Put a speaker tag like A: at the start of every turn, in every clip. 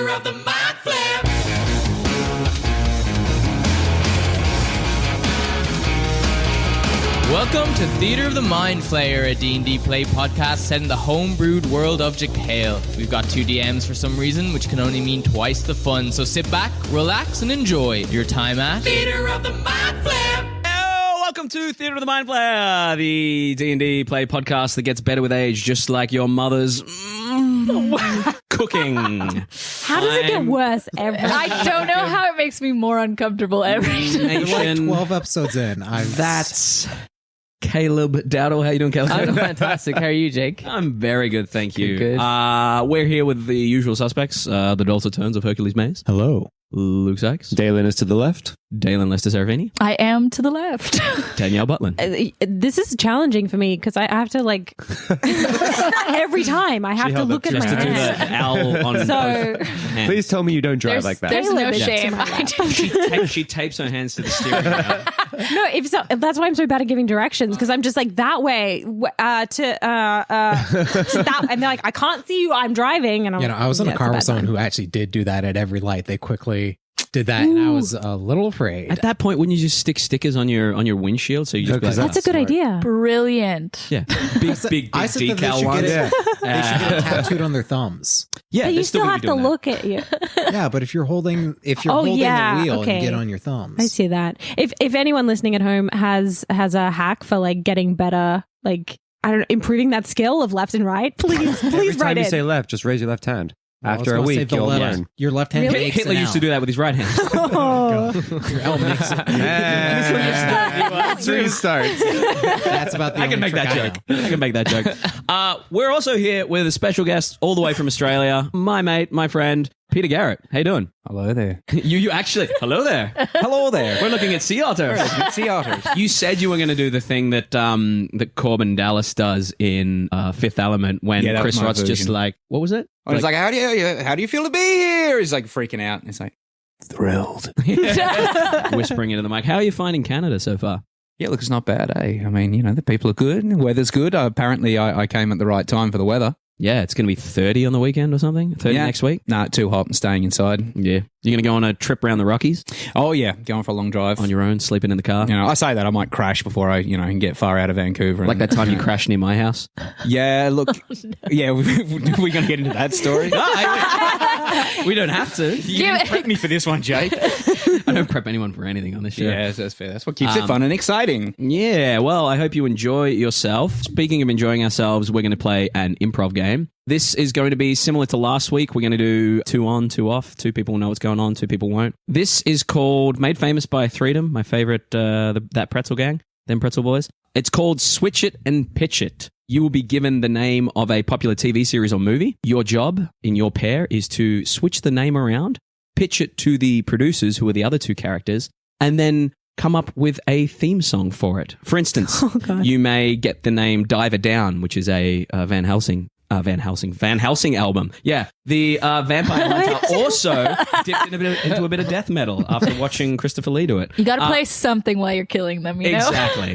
A: Theater of the Mind Flayer.
B: Welcome to Theater of the Mind Flayer, a D&D play podcast set in the homebrewed world of Jekyll. We've got 2 DMs for some reason, which can only mean twice the fun. So sit back, relax, and enjoy your time at
A: Theater of the Mind Flayer.
C: Welcome to Theater of the Mind Flayer, the D&D play podcast that gets better with age, just like your mother's cooking.
D: How does it get worse every
E: I don't know how it makes me more uncomfortable every time.
F: Like 12 episodes in.
C: That's Caleb Dowdall. How you doing, Caleb?
B: I'm fantastic. How are you, Jake?
C: I'm very good, thank you.
B: Good.
C: We're here with the usual suspects, the dulcet tones of Hercules Maze.
F: Hello.
C: Luke Sykes.
G: Daelyn is to the left.
C: Daelyn Lester-Serafini.
E: I am to the left.
C: Danielle Butlin.
D: This is challenging for me because I have to every time I have to look at my
C: Just to do
D: hand.
C: the owl on
D: So-
C: both hands.
G: Please tell me you don't drive like that.
E: There's no
D: Caleb is
E: shame.
D: to my left.
C: She tapes her hands to the steering wheel.
D: No, that's why I'm so bad at giving directions because I'm just like that way to that, and they're like, I can't see you. I'm driving, and I'm,
F: I was in a car with someone who actually did do that at every light. They quickly did that, and I was a little afraid.
C: At that point, wouldn't you just stick stickers on your windshield? So you just be like,
D: That's a good idea.
E: Brilliant.
C: yeah, big
F: I said that
C: decal ones.
F: they should get it tattooed on their thumbs.
C: Yeah,
D: But
C: they're
D: you still
C: gonna
D: have
C: be
D: to
C: doing that.
D: look at you.
F: Yeah, but if you're holding
D: Oh,
F: the
D: yeah,
F: wheel,
D: okay.
F: you get on your thumbs.
D: I see that. If anyone listening at home has a hack for getting better, I don't know, improving that skill of left and right, please
G: Every
D: write
G: time you
D: it.
G: say left, just raise your left hand.
F: Well, I was
G: After a
F: gonna say
G: week,
F: the
G: you'll
F: left-
G: learn.
F: Your left hand
D: Really?
F: makes
C: Hitler
F: an
C: used to
F: L.
C: do that with his right hand.
F: Your L makes it.
G: Let's restart.
F: That's about the
C: I can
F: only
C: make
F: trick
C: that
F: I
C: joke.
F: know.
C: I can make that joke. We're also here with a special guest all the way from Australia, my mate, my friend, Peter Garrett. How you doing?
G: Hello there.
C: You actually, hello there.
G: Hello there.
C: We're looking at sea otters.
G: Sea otters.
C: You said you were going to do the thing that Corbin Dallas does in Fifth Element when
G: Yeah, that
C: Chris
G: was my
C: Rott's just
G: version.
C: like, what was it?
H: I was like, how do you feel to be here? He's like freaking out. He's like,
G: Thrilled.
C: whispering into the mic. How are you finding Canada so far?
H: yeah, look, it's not bad, eh? I mean, the people are good. The weather's good. Apparently, I came at the right time for the weather.
C: Yeah, it's going to be 30 on the weekend or something. 30 next week.
H: Nah, too hot and staying inside.
C: Yeah. You're going to go on a trip around the Rockies
H: Oh, yeah, going for a long drive.
C: on your own, sleeping in the car?
H: I say that I might crash before I, can get far out of Vancouver.
C: Like that time you crashed near my house.
H: Yeah, look. Yeah, we're going to get into that story.
C: We don't have to.
H: You didn't prep me for this one, Jake.
C: I don't prep anyone for anything on this show.
H: Yeah, that's fair. That's what keeps it fun and exciting.
C: Yeah, well, I hope you enjoy yourself. Speaking of enjoying ourselves, we're going to play an improv game. This is going to be similar to last week. We're going to do 2 on, 2 off. 2 people know what's going on, 2 people won't. This is called, made famous by Freedom, my favorite, that pretzel gang, them pretzel boys. It's called Switch It and Pitch It. You will be given the name of a popular TV series or movie. Your job in your pair is to switch the name around, pitch it to the producers, who are the other 2 characters, and then come up with a theme song for it. For instance, you may get the name Diver Down, which is a Van Helsing album. Yeah. The Vampire Hunter also dipped into a bit of death metal after watching Christopher Lee do it.
E: You got to play something while you're killing them, you know?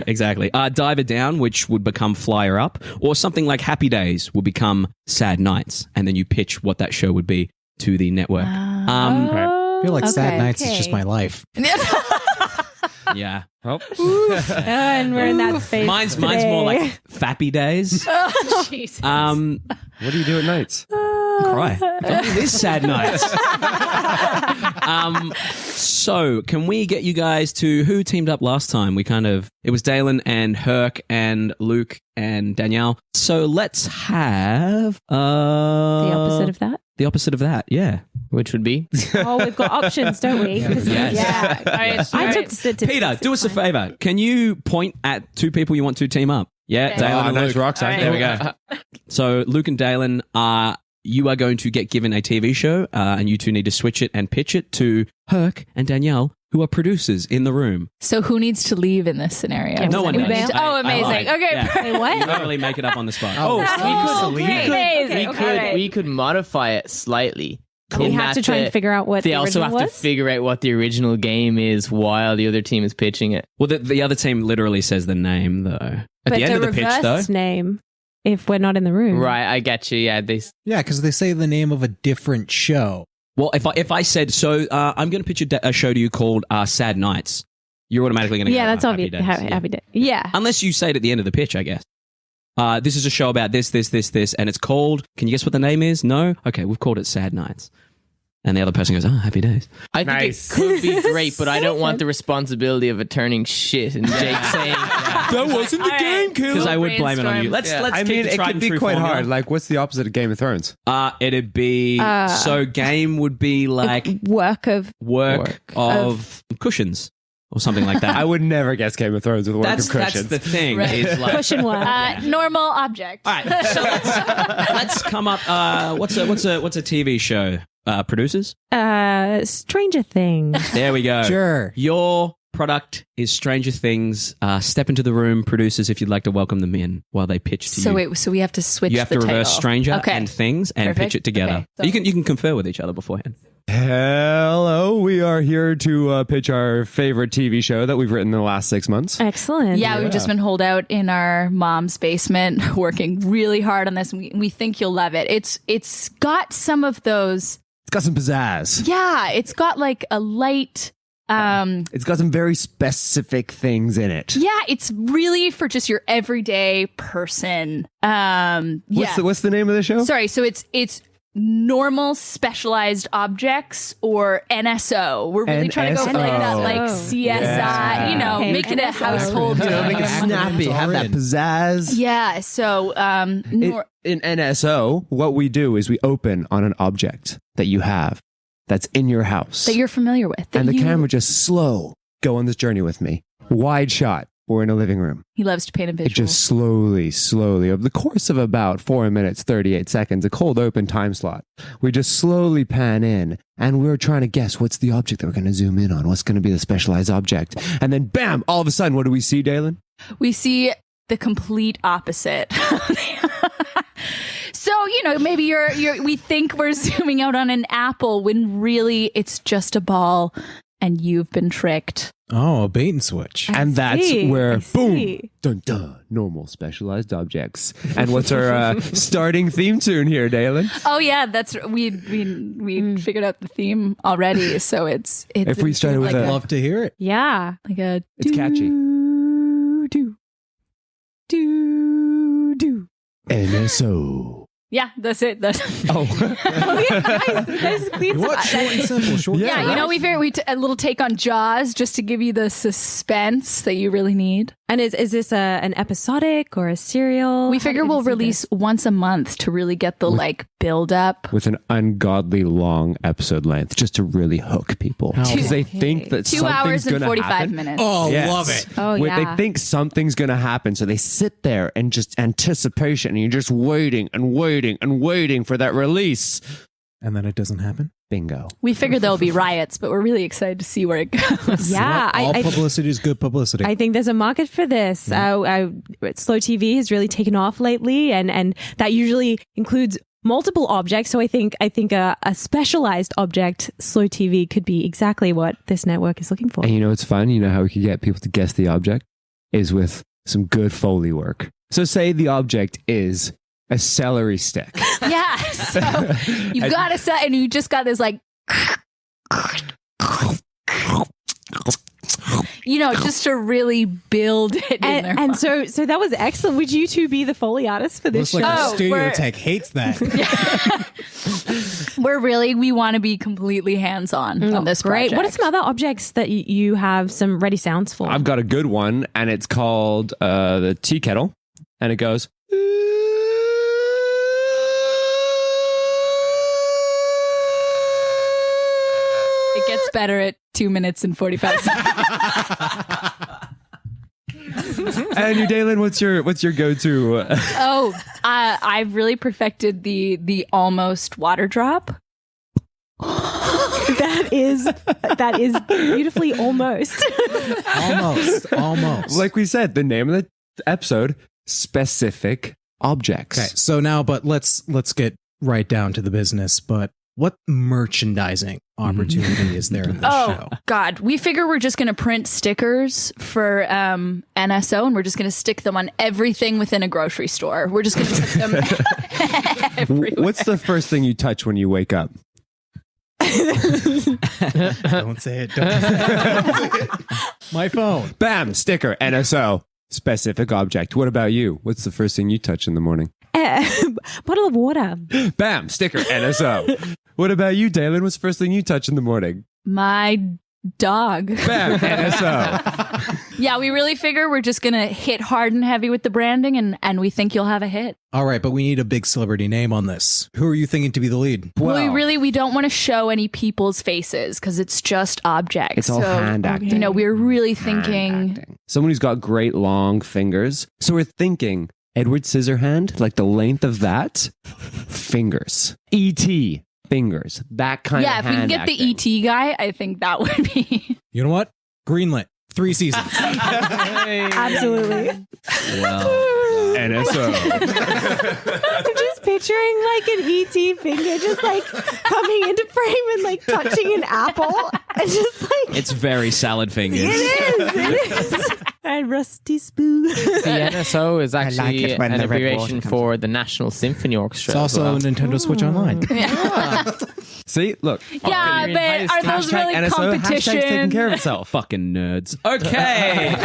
C: Exactly. Diver Down, which would become Flyer Up, or something like Happy Days will become Sad Nights, and then you pitch what that show would be to the network.
F: I feel like Sad
D: Okay,
F: Nights
D: okay.
F: is just my life.
C: Yeah.
D: And we're in that space.
C: Mine's more like Fappy Days.
E: Jesus.
G: What do you do at nights?
C: Cry. It is Sad Nights. So, can we get you guys to who teamed up last time? It was Daelyn and Herc and Luke and Danielle. So let's have
D: the opposite of that.
C: the opposite of that. Yeah,
B: Which would be?
D: Oh, we've got options, don't we?
C: Yes.
D: Yeah. I took statistics.
C: Peter, do us a favor. Can you point at 2 people you want to team up? Yeah,
E: Okay.
C: Daelyn and
G: those
C: Luke.
G: rocks.
E: All right.
C: There we go. So Luke and Daelyn you are going to get given a TV show, and you 2 need to switch it and pitch it to Herc and Danielle, who are producers in the room.
E: So who needs to leave in this scenario?
D: Okay,
C: No one
D: Uber?
C: does.
E: Oh, amazing.
C: lied.
E: Okay,
C: Yeah.
D: Wait, what?
C: You don't really make it up on the spot.
B: We could modify it slightly.
D: We
B: In
D: have
B: that
D: to try and figure out what
B: they
D: the
B: also
D: original
B: have
D: was?
B: to figure out what the original game is while the other team is pitching it.
C: Well, the other team literally says the name, though. At the end of the pitch, though.
D: reverse name if we're not in the room.
B: Right, I get you. Yeah,
F: Yeah, because they say the name of a different show.
C: Well, if I said, so I'm going to pitch a show to you called Sad Nights, you're automatically going to go,
D: Yeah, that's
C: Happy
D: obvious.
C: Days.
D: Happy day. Yeah.
C: Unless you say it at the end of the pitch, I guess. This is a show about this, and it's called, can you guess what the name is? No? Okay, we've called it Sad Nights. And the other person goes, Happy Days.
B: I think it could be great, but I don't want the responsibility of it turning shit and Jake saying
G: That wasn't the game, killer.
C: Because I would blame it on you. Let's
G: I
C: keep
G: mean,
C: the
G: it
C: tried
G: could
C: and
G: be
C: true
G: quite
C: formula.
G: hard. Like, what's the opposite of Game of Thrones?
C: It'd be, so game would be like
D: Work of
C: work of cushions or something like that.
G: I would never guess Game of Thrones with work
C: that's
G: of cushions.
C: the thing.
E: Right.
C: Is like,
D: cushion work.
E: Normal object.
C: all right, so let's come up. What's a TV show? Producers.
D: Stranger Things.
C: There we go.
F: Sure.
C: Your product is Stranger Things. Step into the room, producers, if you'd like to welcome them in while they pitch to you.
E: So we have to switch.
C: You have to
E: the
C: reverse
E: title.
C: Stranger
E: Okay.
C: and Things and
E: Perfect.
C: pitch it together.
E: Okay, so-
C: You can confer with each other beforehand.
G: Hello, we are here to pitch our favorite TV show that we've written in the last 6 months.
D: Excellent.
E: Yeah, we've just been holed out in our mom's basement, working really hard on this. And we think you'll love it. It's got some of those.
G: It's got some pizzazz.
E: Yeah, it's got like a light.
G: It's got some very specific things in it.
E: Yeah, it's really for just your everyday person.
G: What's the name of the show?
E: Sorry, so it's normal specialized objects or NSO. We're really trying to go for like that,
G: NSO.
E: like CSI.
G: Yeah.
E: You know,
D: Okay,
E: make it a
D: NSO.
E: household.
G: You know, make it
F: Acronyms
G: snappy, have
F: are
G: that
F: in.
G: pizzazz.
E: Yeah. So
G: In NSO, what we do is we open on an object that you have that's in your house.
E: that you're familiar with. that
G: and the
E: you-
G: camera just slow. Go on this journey with me. Wide shot. We're in a living room.
E: He loves to paint a
G: It
E: visual.
G: just slowly, over the course of about 4 minutes, 38 seconds, a cold open time slot, we just slowly pan in and we're trying to guess what's the object that we're going to zoom in on, what's going to be the specialized object. And then bam, all of a sudden, what do we see, Daelyn?
E: We see the complete opposite. So, maybe we think we're zooming out on an apple when really it's just a ball and you've been tricked.
F: Oh, a bait and switch.
G: And that's
D: see,
G: where,
D: I
G: boom,
D: see.
G: dun dun, normal specialized objects. And what's our starting theme tune here, Daelyn?
E: Oh yeah, that's we figured out the theme already. So it's
G: If we started with
F: I'd
G: a-
F: love to hear it.
E: yeah, like a
G: It's catchy.
E: do do.
G: NSO.
E: Yeah, that's it. That's
G: Oh.
F: What? Short and simple. Short and
E: yeah.
F: simple.
E: We a little take on Jaws just to give you the suspense that you really need.
D: And is this an episodic or a serial?
E: We
D: How
E: figure
D: do
E: we'll
D: you see
E: release once a month to really get the build up.
G: With an ungodly long episode length, just to really hook people.
F: How
G: Because they
D: long?
G: think that
E: 2
G: something's
E: hours and
G: gonna
E: 45
G: happen.
E: minutes.
F: Oh,
G: Yes.
F: love it.
D: Oh,
G: Wait,
D: yeah.
G: They think something's going to happen. So they sit there and just anticipation. And you're just waiting and waiting and waiting for that release.
F: And then it doesn't happen.
G: Bingo.
E: We figure there'll be riots, but we're really excited to see where it goes.
D: Yeah,
F: All
D: I
F: publicity is good publicity.
D: I think there's a market for this. Slow TV has really taken off lately, and that usually includes multiple objects. So I think a specialized object, slow TV, could be exactly what this network is looking for.
G: And you know what's fun? You know how we could get people to guess the object? Is with some good Foley work. So say the object is a celery stick.
E: Yeah. So you got to set, and you just got this just to really build it in there.
D: And so that was excellent. Would you two be the Foley artists for this
F: Looks like
D: show?
F: the studio
E: we're-
F: tech hates that.
E: we want to be completely hands-on on this
D: Great.
E: project.
D: What are some other objects that you have some ready sounds for?
G: I've got a good one, and it's called the Tea Kettle. And it goes...
E: It gets better at 2 minutes and 45 seconds.
G: And you, Daelyn, what's your go-to?
E: I've really perfected the almost water drop.
D: that is beautifully almost.
F: Almost.
G: Like we said, the name of the episode, specific objects.
F: Okay, so now, but let's get right down to the business. But what merchandising opportunity is there in this show?
E: God, we figure we're just going to print stickers for NSO, and we're just going to stick them on everything within a grocery store. We're just going to stick them everywhere.
G: What's the first thing you touch when you wake up?
F: Don't say it. Don't say it. My phone.
G: Bam, sticker, NSO. Specific object. What about you? What's the first thing you touch in the morning?
D: Bottle of water.
G: Bam, sticker, NSO. What about you, Daelyn? What's the first thing you touch in the morning?
E: My dog.
G: Bam, NSO.
E: Yeah, we really figure we're just going to hit hard and heavy with the branding, and we think you'll have a hit.
F: All right, but we need a big celebrity name on this. Who are you thinking to be the lead?
E: Well, we don't want to show any people's faces because it's just objects.
G: It's all hand acting.
E: You know, we're really thinking
G: Someone who's got great long fingers. So we're thinking Edward Scissorhand, like the length of that. Fingers. E.T. Fingers. That kind of
E: if we can get
G: acting.
E: the ET guy, I think that would be.
F: You know what? Greenlit. 3 seasons.
D: Absolutely.
C: Well,
G: NSO.
D: I'm just picturing like an ET finger just like coming into frame and like touching an apple. It's just like
C: it's very salad fingers.
D: it is. And rusty spoon.
I: The NSO is actually
J: like it when
I: an
J: the red
I: abbreviation
J: water comes
I: for the National Symphony Orchestra.
F: It's also
I: as well.
F: Nintendo Switch Online.
G: See, look.
E: Yeah, but are those really
G: NSO, hashtag's taking
E: competition?
G: care of itself.
C: Fucking nerds. Okay.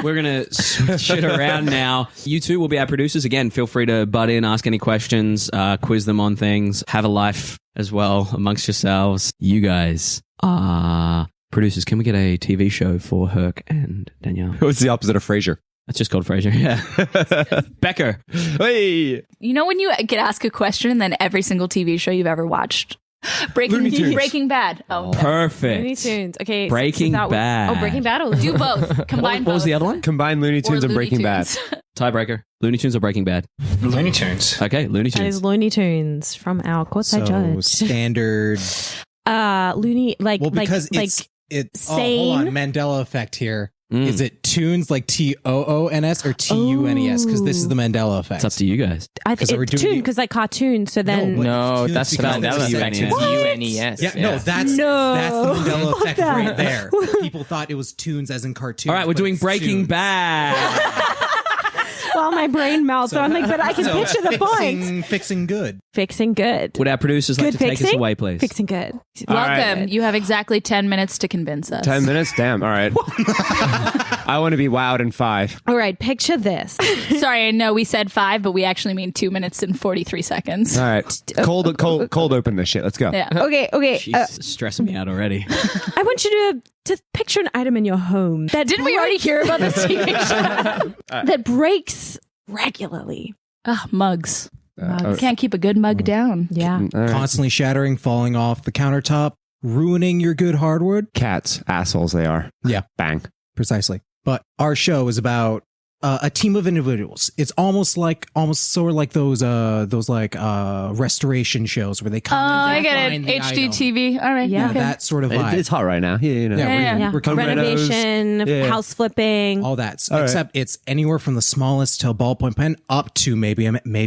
C: We're going to switch it around now. You two will be our producers. Again, feel free to butt in, ask any questions, quiz them on things, have a life as well amongst yourselves. You guys are producers. Can we get a TV show for Herc and Danielle?
G: What's the opposite of Frasier?
C: That's just called Frasier, yeah. Becker.
G: Hey!
E: You know when you get asked a question and then every single TV show you've ever watched?
G: Looney Tunes.
E: Breaking Bad. Oh,
C: Perfect.
D: Looney Tunes. Okay.
C: Breaking
D: that
C: Bad.
D: Oh, Breaking Bad. Or
E: do both. Combine
C: What was
E: both.
C: the other one?
G: Combine Looney Tunes
E: Or
G: and
E: Looney
G: Breaking Bad.
E: Tunes.
C: Tiebreaker. Looney Tunes or Breaking Bad?
J: Looney Tunes.
C: Okay, Looney
D: That
C: Tunes.
D: is Looney Tunes from our Courtside
F: So
D: Judge.
F: standard.
D: Looney like
F: Well, because
D: like
F: it's hold on,
D: sane.
F: Mandela effect here.
C: Mm.
F: Is it tunes like TOONS or TUNES? Because this is the Mandela effect.
C: It's up to you guys.
D: I
F: 'Cause
D: think
F: we're
D: it's
F: doing
D: tune
F: the-
D: because like cartoon. So then
F: but
I: No,
F: it's
I: that's the
F: because
I: Mandela
F: it's
I: effect.
F: UNES.
I: It's UNES.
F: Yeah, no, that's
D: No.
F: the Mandela
D: Fuck
F: effect
D: that.
F: right there. People thought it was tunes as in cartoons.
C: All right, we're
F: but
C: doing
F: it's
C: Breaking
F: tunes.
C: Bad.
D: while my brain melts, so I'm like, but I can
F: So
D: picture the point.
F: fixing good.
D: Fixing good.
C: Would our producers like
D: Good
C: to take us
D: fixing?
C: away, please?
D: Fixing good.
E: Welcome. You have exactly 10 minutes to convince us.
G: 10 minutes? Damn, all right. I want to be wowed in 5.
D: All right, picture this.
E: Sorry, I know we said 5, but we actually mean 2 minutes and 43 seconds.
G: All right. Cold open this shit. Let's go.
E: Yeah.
D: Okay.
C: Jesus, it's stressing me out already.
D: I want you to picture an item in your home that
E: Didn't we already hear about this TV show?
D: that breaks regularly.
E: Mugs.
D: Mugs.
E: Can't keep a good mug down.
D: Yeah.
G: All right.
F: Constantly shattering, falling off the countertop, ruining your good hardwood.
G: Cats, assholes they are.
F: Yeah.
G: Bang.
F: Precisely. But our show is about a team of individuals. It's almost sort of like those restoration shows where they come.
E: Oh,
F: in
E: I
F: and
E: get it.
F: find the item.
E: HGTV. All right.
D: Yeah.
F: Yeah,
E: okay.
F: that sort of vibe.
G: It's hot right now. Yeah, you know.
E: Yeah.
F: We're coming
D: Renovation,
G: Yeah.
D: house flipping.
F: all that.
G: All right.
F: Except it's anywhere from the smallest to a ballpoint pen up to maybe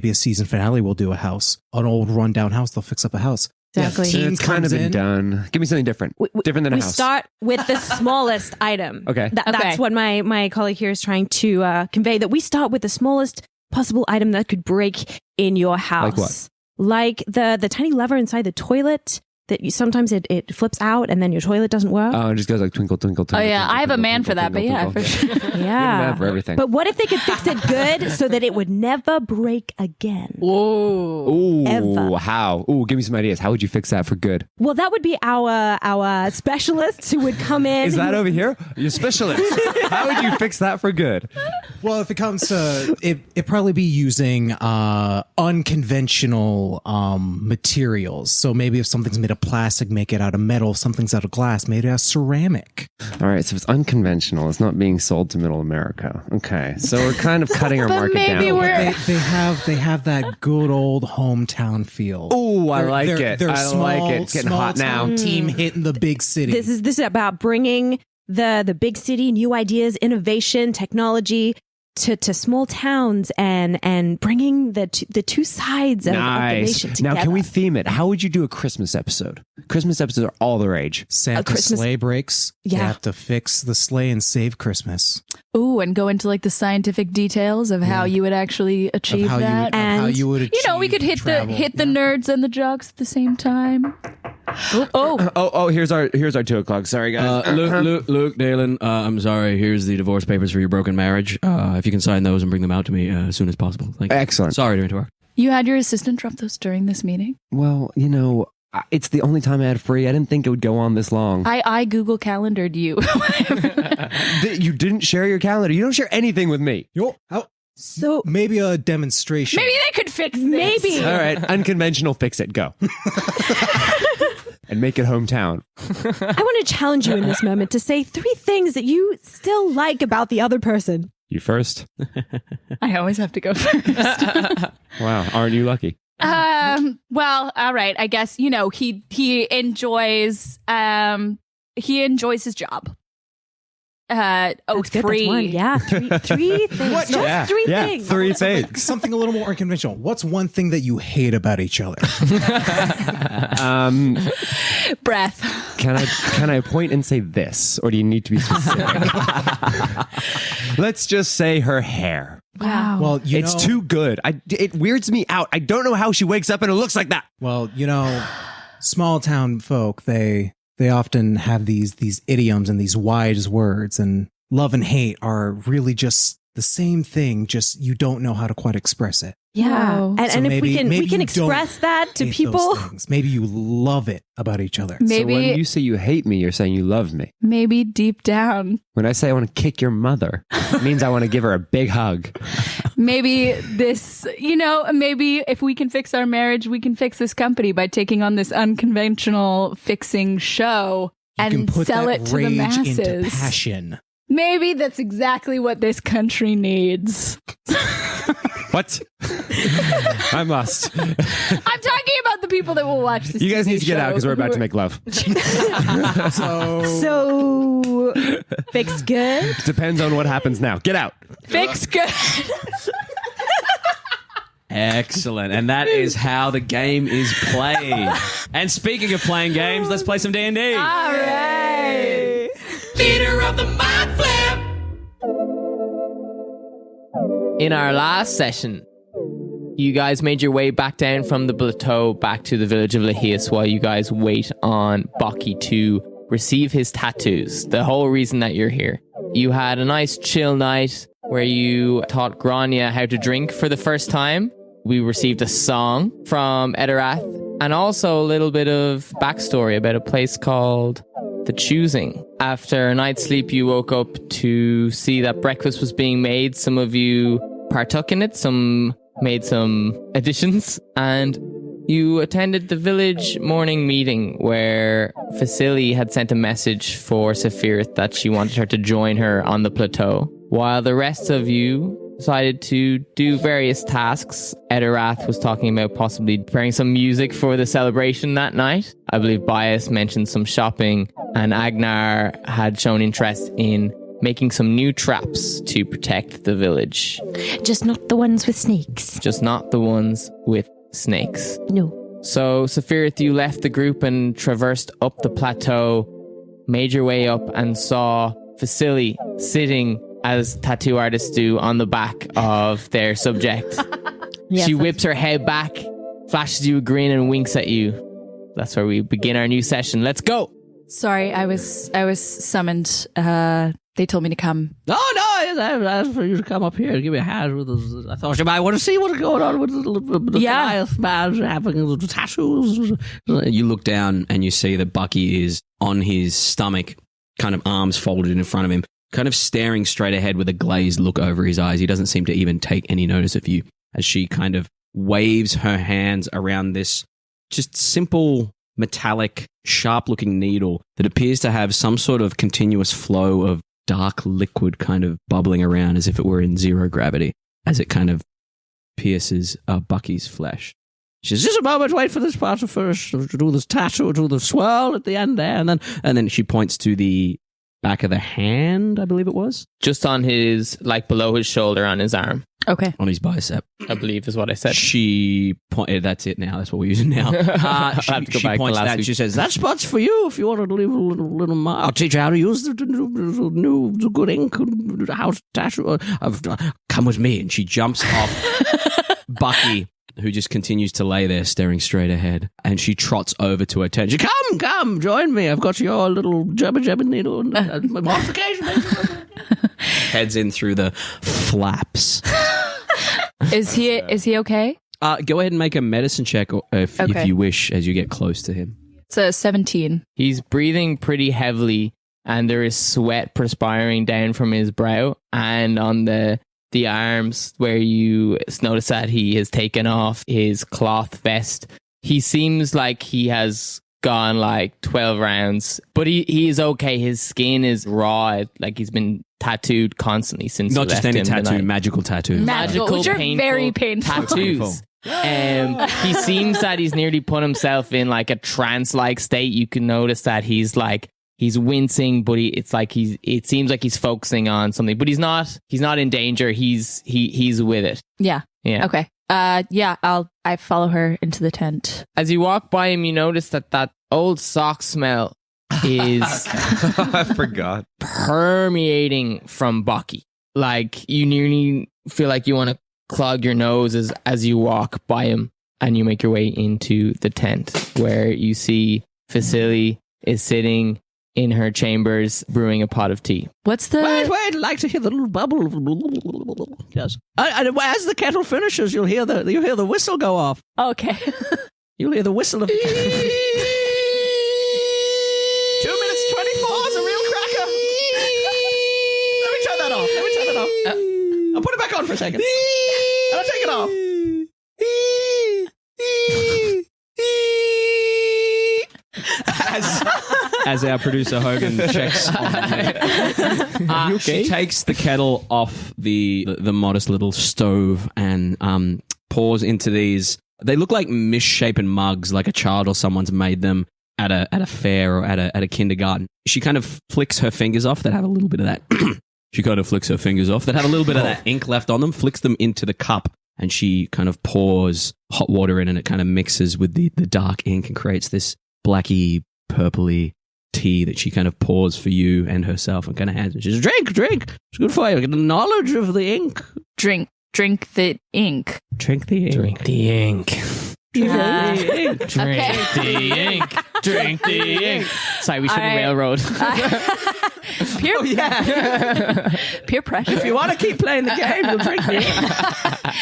F: a season finale. We'll do a house, an old rundown house. They'll fix up a house.
D: Exactly.
F: Yeah, team
G: It's kind of
F: comes
G: been
F: in.
G: done. Give me something different. Different than a
D: we
G: house.
D: start with the smallest item.
G: Okay.
D: That's
E: Okay.
D: what my colleague here is trying to convey, that we start with the smallest possible item that could break in your house. Like the tiny lever inside the toilet that sometimes it flips out and then your toilet doesn't work.
G: Oh, it just goes like twinkle, twinkle, twinkle.
E: Oh, yeah.
G: twinkle,
E: I have a
G: twinkle,
E: man
G: twinkle,
E: for that, but
G: twinkle,
E: yeah, for
G: twinkle.
E: sure.
G: You have
D: Yeah.
G: that for everything.
D: But what if they could fix it good so that it would never break again?
E: Whoa.
G: Ooh,
D: Ever.
G: how? Ooh, give me some ideas. How would you fix that for good?
D: Well, that would be our specialists who would come in.
G: Is that over here? Your specialist. How would you fix that for good?
F: Well, if it comes to it probably be using unconventional materials. So maybe if something's made of plastic, make it out of metal. If something's out of glass, made it out of ceramic.
G: All right, so it's unconventional. It's not being sold to middle America. Okay, so we're kind of cutting our
E: But
G: market
E: maybe
G: down.
E: we're-
F: They have that good old hometown feel.
G: Ooh, I like it.
F: They're
G: I like it. It's getting
F: small
G: hot now.
F: town team hitting the big city.
D: This is about bringing the big city, new ideas, innovation, technology to small towns and bringing the two sides of the
G: Nice.
D: nation together.
G: Now, can we theme it? How would you do a Christmas episode? Christmas episodes are all the rage.
F: Santa's
D: Christmas-
F: sleigh breaks. They
D: Yeah.
F: have to fix the sleigh and save Christmas.
E: Ooh, and go into like the scientific details of how you would actually achieve
F: Of how
E: that.
F: you would, of how
D: And,
F: you would
E: You know, we
F: achieve
E: could hit
F: travel.
E: the nerds and the jocks at the same time.
G: Oh, here's our 2:00. Sorry, guys.
C: Luke, Daelyn, I'm sorry. Here's the divorce papers for your broken marriage. If you can sign those and bring them out to me as soon as possible. Thank you.
G: Excellent.
C: Sorry to interrupt.
E: You had your assistant drop those during this meeting?
G: Well, it's the only time I had free. I didn't think it would go on this long.
E: I Google Calendared you.
G: You didn't share your calendar. You don't share anything with me.
F: So maybe a demonstration.
E: Maybe they could fix this.
D: Maybe.
G: All right, unconventional, fix it. Go. And make it hometown.
D: I want to challenge you in this moment to say 3 things that you still like about the other person.
G: You first.
E: I always have to go first.
G: Wow, aren't you lucky?
E: Well, all right. I guess, he enjoys his job.
D: That's good, that's
E: 3.
D: one. Yeah, three things.
F: What?
D: Just
F: Yeah,
D: 3 things.
G: 3 things.
F: Something a little more unconventional. What's one thing that you hate about each other?
E: Breath.
G: Can I point and say this, or do you need to be specific? Let's just say her hair.
E: Wow.
F: Well,
G: It's too good. It weirds me out. I don't know how she wakes up and it looks like that.
F: Well, small town folk, they often have these idioms and these wise words, and love and hate are really just the same thing, just you don't know how to quite express it.
D: Yeah,
E: Wow.
D: and,
F: So
D: and if
F: maybe
D: we can
F: you
D: express
F: don't
D: that to
F: hate
D: people,
F: those things. Maybe you love it about each other.
G: So
E: Maybe
G: when you say you hate me, you're saying you love me.
E: maybe deep down.
G: When I say I want to kick your mother, it means I want to give her a big hug.
E: Maybe this, maybe if we can fix our marriage, we can fix this company by taking on this unconventional fixing show
F: You can
E: and
F: put
E: sell
F: that
E: it to the
F: rage
E: masses.
F: into passion.
E: Maybe that's exactly what this country needs.
G: What? I'm lost.
E: I'm talking about the people that will watch this.
G: You guys need
E: TV
G: to get out because
E: show
G: we're about
E: who
G: to
E: are-
G: make love.
D: so fixed good.
G: Depends on what happens now. Get out.
E: Fix good.
C: Excellent. And that is how the game is played. And speaking of playing games, let's play some D&D.
E: All right.
A: Leader of the Mind Flip.
I: In our last session, you guys made your way back down from the plateau back to the village of Lahias while you guys wait on Baki to receive his tattoos. The whole reason that you're here. You had a nice chill night where you taught Grania how to drink for the first time. We received a song from Etterath and also a little bit of backstory about a place called The Choosing. After a night's sleep, you woke up to see that breakfast was being made. Some of you partook in it, some made some additions, and you attended the village morning meeting where Vasily had sent a message for Safirith that she wanted her to join her on the plateau. While the rest of you decided to do various tasks, Etterath was talking about possibly preparing some music for the celebration that night. I believe Bias mentioned some shopping, and Agenar had shown interest in making some new traps to protect the village.
D: Just not the ones with snakes.
I: Just not the ones with snakes.
D: No.
I: So, Safirith, you left the group and traversed up the plateau, made your way up and saw Vasily sitting, as tattoo artists do, on the back of their subject.
D: Yes,
I: She whips her head back, flashes you a grin and winks at you. That's where we begin our new session. Let's go!
E: Sorry, I was summoned. They told me to come.
C: Oh, no, I asked for you to come up here and give me a hand with us. I thought you might want to see what's going on with the Goliath man having the tattoos. You look down and you see that Bucky is on his stomach, kind of arms folded in front of him, kind of staring straight ahead with a glazed look over his eyes. He doesn't seem to even take any notice of you as she kind of waves her hands around this just simple, metallic, sharp-looking needle that appears to have some sort of continuous flow of dark liquid kind of bubbling around as if it were in zero gravity as it kind of pierces Bucky's flesh. She says, just a moment, wait for this part to first to do this tattoo, do the swirl at the end there, and then she points to the back of the hand, I believe it was.
I: Just on his, like below his shoulder on his arm,
E: Okay.
C: On his bicep.
I: I believe is what I said.
C: She pointed, that's it now, that's what we're using now.
I: I'll have to go
C: she
I: back to
C: points
I: last
C: that,
I: week.
C: she says, that spot's for you if you want to leave a little mark. I'll teach you how to use the new good ink, how to tattoo. Come with me. And she jumps off Bucky who just continues to lay there staring straight ahead. And she trots over to her tent. She, come, join me. I've got your little jabba needle modification. Heads in through the flaps.
E: Is he okay?
C: Go ahead and make a medicine check if you wish as you get close to him.
E: It's a 17.
I: He's breathing pretty heavily, and there is sweat perspiring down from his brow and on the arms where you notice that he has taken off his cloth vest. He seems like he has gone like 12 rounds, but he is okay. His skin is raw, like he's been tattooed constantly since
C: not just any tattoo,
I: magical
C: tattoos.
E: Which are
I: painful
E: very painful.
I: tattoos. He seems that he's nearly put himself in like a trance-like state. You can notice that he's wincing, but it seems like he's focusing on something, but he's not in danger. He's with it.
E: Yeah. Okay. I follow her into the tent.
I: As you walk by him, you notice that old sock smell is
G: I forgot.
I: permeating from Bucky. Like you nearly feel like you want to clog your nose as you walk by him, and you make your way into the tent where you see Vasily is sitting in her chambers brewing a pot of tea.
E: What's the...
C: Wait, I'd like to hear the little bubble. Yes. And as the kettle finishes, you'll hear the whistle go off.
E: Okay.
C: You'll hear the whistle of... 2 minutes 24 is a real cracker. Let me turn that off. I'll put it back on for a second. I'll take it off. As our producer Hogan checks on me. She takes the kettle off the modest little stove and pours into these. They look like misshapen mugs, like a child or someone's made them at a fair or at a kindergarten. She kind of flicks her fingers off that have a little bit of that. She kind of flicks her fingers off that have a little bit of that ink left on them, flicks them into the cup, and she kind of pours hot water in, and it kind of mixes with the dark ink and creates this blacky, purpley tea that she kind of pours for you and herself and kind of hands it. She says, drink. It's good for you. Get the knowledge of the ink.
E: Drink the ink.
C: Drink the ink.
I: Drink the ink. Drink the ink. Sorry, we shouldn't railroad.
E: Peer pressure.
C: If you want to keep playing the game, you'll drink the ink.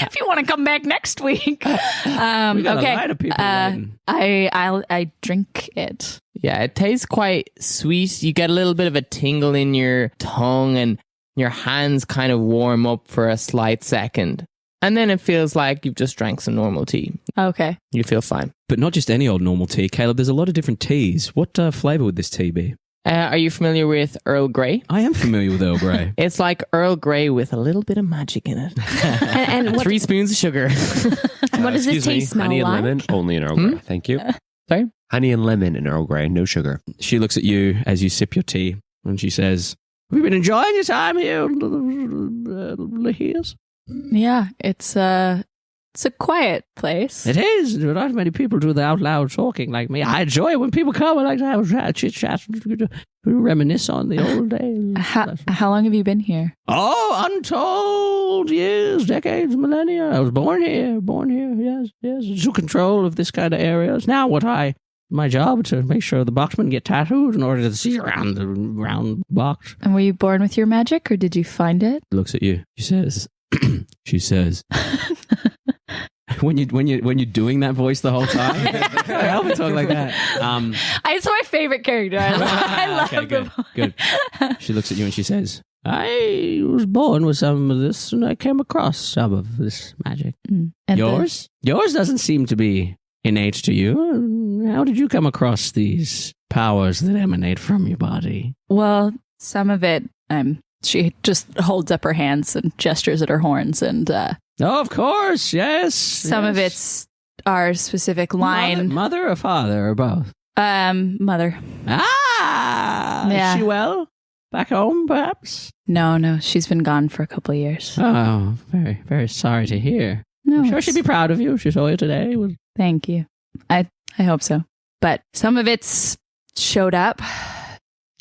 E: If you want to come back next week.
C: We got a
E: okay.
C: lot of people waiting.
E: I drink it.
I: Yeah, it tastes quite sweet. You get a little bit of a tingle in your tongue, and your hands kind of warm up for a slight second. And then it feels like you've just drank some normal tea.
E: Okay.
I: You feel fine.
C: But not just any old normal tea, Caleb. There's a lot of different teas. What flavor would this tea be?
I: Are you familiar with Earl Grey?
C: I am familiar with Earl Grey.
I: It's like Earl Grey with a little bit of magic in it.
D: And what,
I: 3 spoons of sugar.
D: what does this
G: Excuse me,
D: tea smell
G: honey
D: like?
G: and lemon, only in Earl Grey. Thank you.
I: Sorry?
G: Honey and lemon in Earl Grey, no sugar.
C: She looks at you as you sip your tea, and she says, "Have you been enjoying your time here, Lahias?"
E: Yeah, it's a quiet place.
C: It is. Not many people do the out loud talking like me. I enjoy it when people come. I like to have a chit chat, reminisce on the old days.
E: How long have you been here?
C: Oh, untold years, decades, millennia. I was born here. Yes. Took control of this kind of area. It's now my job to make sure the boxmen get tattooed in order to see around the round box.
E: And were you born with your magic, or did you find it?
C: Looks at you. She says, when you're doing that voice the whole time, I often talk like that.
E: It's my favorite character. I love
C: okay,
E: the voice.
C: good. She looks at you and she says, I was born with some of this, and I came across some of this magic.
E: And
C: Yours doesn't seem to be innate to you. How did you come across these powers that emanate from your body?
E: Well, some of it, she just holds up her hands and gestures at her horns, and
C: Oh, of course, yes.
E: some of it's our specific line.
C: Mother or father or both?
E: Mother.
C: Ah!
E: Yeah.
C: Is she well? Back home, perhaps?
E: No, she's been gone for a couple of years.
C: Oh, very, very sorry to hear.
E: No,
C: I'm sure she'd be proud of you. She saw you today.
E: Thank you. I hope so. But some of it's showed up.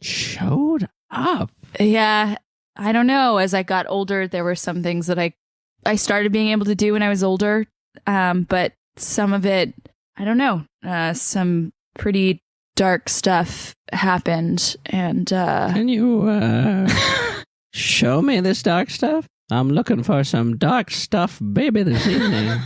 C: Showed up?
E: Yeah, I don't know. As I got older, there were some things that I started being able to do when I was older but some of it, I don't know. Some pretty dark stuff happened, and
C: Can you show me this dark stuff? I'm looking for some dark stuff, baby, this evening.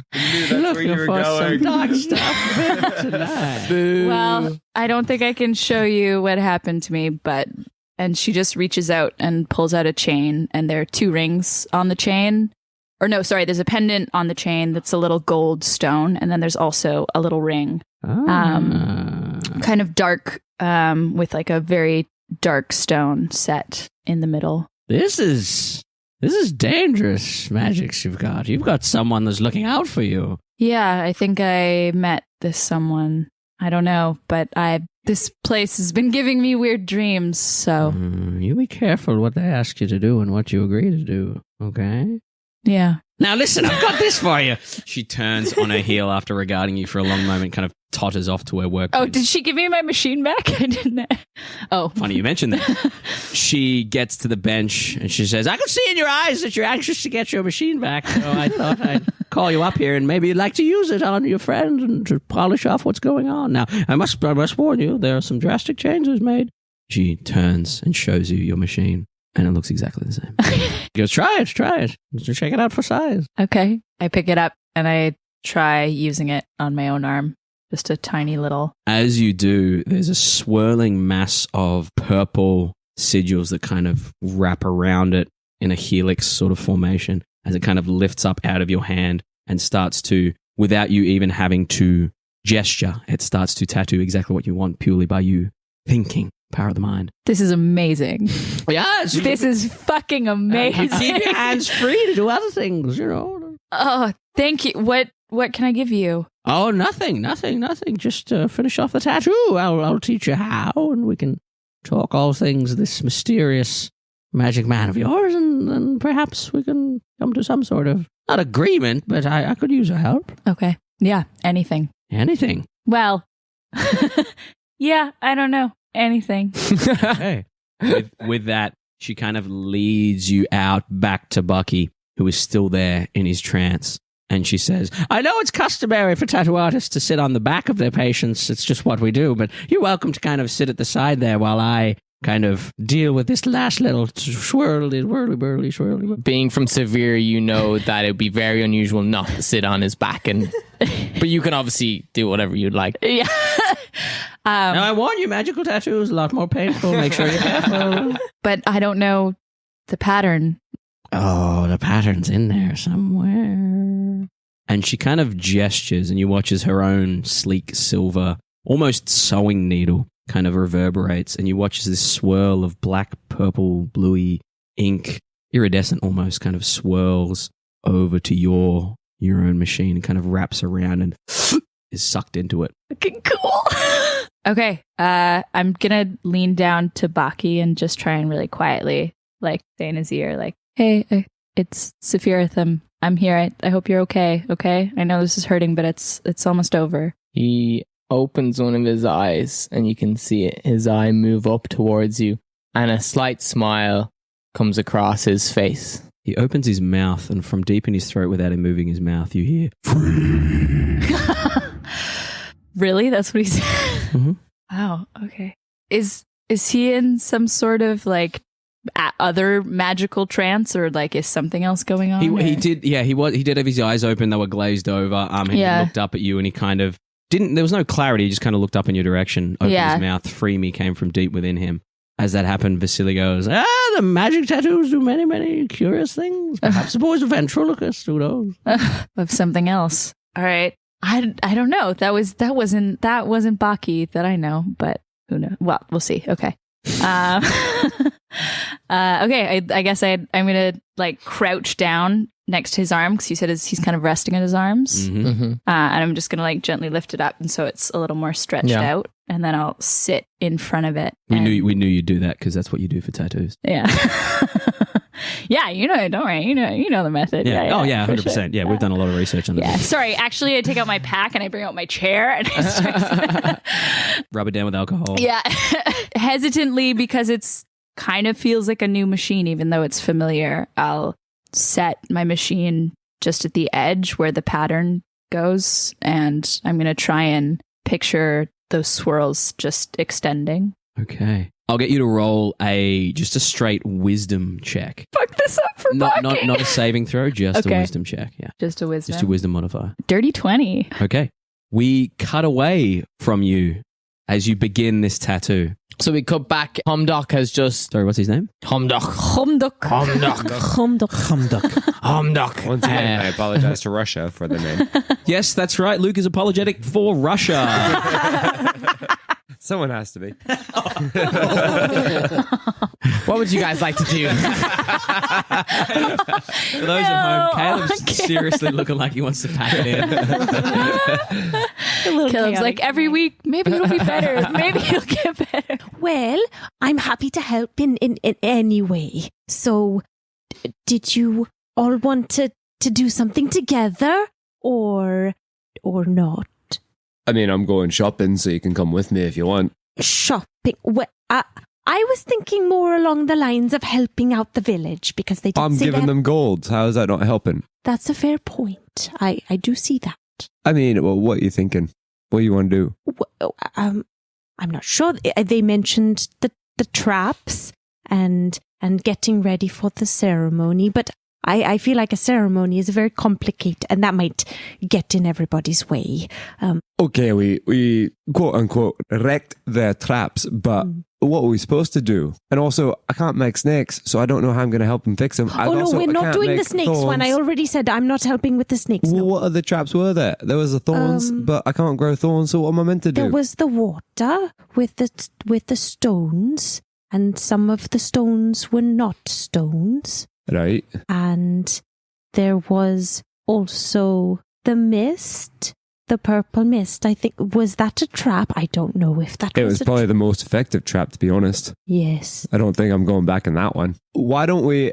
C: Looking for some dark stuff, baby, tonight.
E: well, I don't think I can show you what happened to me, but and she just reaches out and pulls out a chain, and there are 2 rings on the chain. Or no, sorry, there's a pendant on the chain that's a little gold stone, and then there's also a little ring. Kind of dark, with like a very dark stone set in the middle.
C: This is dangerous magics you've got. You've got someone that's looking out for you.
E: Yeah, I think I met this someone. I don't know, but this place has been giving me weird dreams, so...
C: You be careful what they ask you to do and what you agree to do, okay?
E: Yeah.
C: Now listen, I've got this for you. She turns on her heel after regarding you for a long moment, kind of totters off to her work.
E: Oh, did she give me my machine back? I didn't know. Oh.
C: Funny you mentioned that. She gets to the bench and she says, I can see in your eyes that you're anxious to get your machine back, so I thought I'd call you up here and maybe you'd like to use it on your friend and to polish off what's going on. Now, I must warn you, there are some drastic changes made. She turns and shows you your machine. And it looks exactly the same. He goes, try it. Just check it out for size.
E: Okay. I pick it up and I try using it on my own arm. Just a tiny little.
C: As you do, there's a swirling mass of purple sigils that kind of wrap around it in a helix sort of formation as it kind of lifts up out of your hand and starts to, without you even having to gesture, it starts to tattoo exactly what you want purely by you thinking. Power of the mind.
E: This is amazing.
C: Yeah.
E: This is fucking amazing.
C: Keep your hands free to do other things, you know.
E: Oh, thank you. What can I give you?
C: Oh, nothing. Just finish off the tattoo. I'll teach you how, and we can talk all things this mysterious magic man of yours, and perhaps we can come to some sort of, not agreement, but I could use your help.
E: Okay. Yeah, anything.
C: Anything.
E: Well, yeah, I don't know. Anything.
C: Hey. With that, she kind of leads you out back to Bucky, who is still there in his trance. And she says, I know it's customary for tattoo artists to sit on the back of their patients. It's just what we do. But you're welcome to kind of sit at the side there while I kind of deal with this last little swirly.
I: Being from Severe, you know that it would be very unusual not to sit on his back, but you can obviously do whatever you'd like.
E: Yeah.
C: Now, I warn you, magical tattoos a lot more painful. Make sure you're careful.
E: But I don't know the pattern.
C: Oh, the pattern's in there somewhere. And she kind of gestures, and you watch as her own sleek silver, almost sewing needle kind of reverberates, and you watch as this swirl of black, purple, bluey ink, iridescent almost, kind of swirls over to your own machine and kind of wraps around and is sucked into it.
E: Okay, cool. Okay, I'm gonna lean down to Baki and just try and really quietly, like, say in his ear, like, hey, it's Safirith. I'm here. I hope you're okay. Okay, I know this is hurting, but it's almost over.
I: He opens one of his eyes and you can see it, his eye move up towards you and a slight smile comes across his face.
C: He opens his mouth, and from deep in his throat, without him moving his mouth, you hear,
E: Really? That's what he said?
C: Mm-hmm.
E: Wow, okay. Is he in some sort of, like, other magical trance, or, like, is something else going on?
C: He did, yeah, he did have his eyes open, they were glazed over, he looked up at you, and he kind of there was no clarity, he just kind of looked up in your direction, opened his mouth, free me came from deep within him. As that happened, Vasily goes, the magic tattoos do many, many curious things. Perhaps the boy's a ventriloquist, who knows?
E: Of something else. All right. I don't know. That wasn't Baki that I know, but who knows? Well, we'll see. Okay. Okay. I guess I'm gonna, like, crouch down next to his arm, because you said he's kind of resting on his arms.
C: Mm-hmm.
I: Mm-hmm.
E: And I'm just gonna, like, gently lift it up, and so it's a little more stretched out, and then I'll sit in front of it.
C: We knew you'd do that, because that's what you do for tattoos.
E: Yeah. Yeah, you know it, don't worry. You know the method.
C: Yeah.
E: Yeah,
C: Oh yeah, 100%.
E: sure.
C: Yeah, we've done a lot of research on this.
E: Yeah. Sorry, actually, I take out my pack and I bring out my chair and I start
C: Rub it down with alcohol.
E: Yeah. Hesitantly, because it's kind of feels like a new machine, even though it's familiar. I'll set my machine just at the edge where the pattern goes, and I'm going to try and picture those swirls just extending.
C: Okay. I'll get you to roll just a straight wisdom check.
E: Fuck this up for Bucky.
C: Not a saving throw, just
E: Okay.
C: a wisdom check. Yeah.
E: Just a wisdom.
C: Just a wisdom modifier.
E: Dirty 20.
C: Okay. We cut away from you as you begin this tattoo.
I: So we cut back. Humdock has just...
C: Sorry, what's his name?
I: Humdock.
E: Humdock.
I: Humdock.
G: Once again, I apologize to Russia for the name.
C: Yes, that's right. Luke is apologetic for Russia.
G: Someone has to be.
I: What would you guys like to do?
C: For those at home, Caleb's seriously looking like he wants to pack it in.
E: Caleb's like, every week, maybe it'll be better. Maybe it'll get better.
D: Well, I'm happy to help in any way. So, did you all want to do something together or not?
G: I mean, I'm going shopping, so you can come with me if you want.
D: Shopping? Well, I was thinking more along the lines of helping out the village because they did
G: I'm
D: say
G: giving
D: that.
G: them gold. How is that not helping?
D: That's a fair point. I do see that.
G: I mean, well, what are you thinking? What do you want to do?
D: I'm not sure. They mentioned the traps and getting ready for the ceremony, but I feel like a ceremony is very complicated and that might get in everybody's way.
G: Okay, we quote unquote wrecked their traps, but what are we supposed to do? And also, I can't make snakes, so I don't know how I'm going to help them fix them.
D: We're not doing the snakes one. I already said I'm not helping with the snakes.
G: Well,
D: No.
G: what other traps were there? There was the thorns, but I can't grow thorns, so what am I meant to do?
D: There was the water with the stones, and some of the stones were not stones.
G: Right.
D: And there was also the mist, the purple mist. I think, was that a trap? I don't know if that
G: It
D: was
G: was probably the most effective trap, to be honest.
D: Yes.
G: I don't think I'm going back in that one. Why don't we...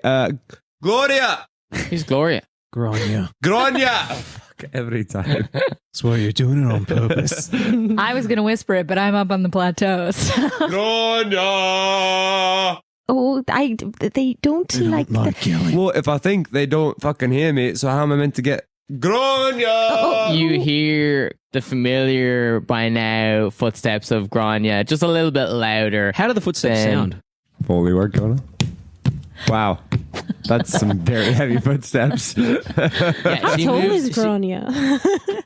G: Gloria!
I: He's Gloria.
F: Grania.
G: Every time.
F: That's why you're doing it on purpose.
E: I was going to whisper it, but I'm up on the plateaus.
G: Gloria!
D: Oh, they don't like the...
F: yelling.
G: Well, if I think they don't fucking hear me, so how am I meant to get... Grania!
I: You hear the familiar by now footsteps of Grania, just a little bit louder.
C: How do the footsteps sound?
G: Foley work going on. Wow. That's some very heavy footsteps.
I: Yeah,
D: How
I: she
D: tall
I: moves-
D: is Grania?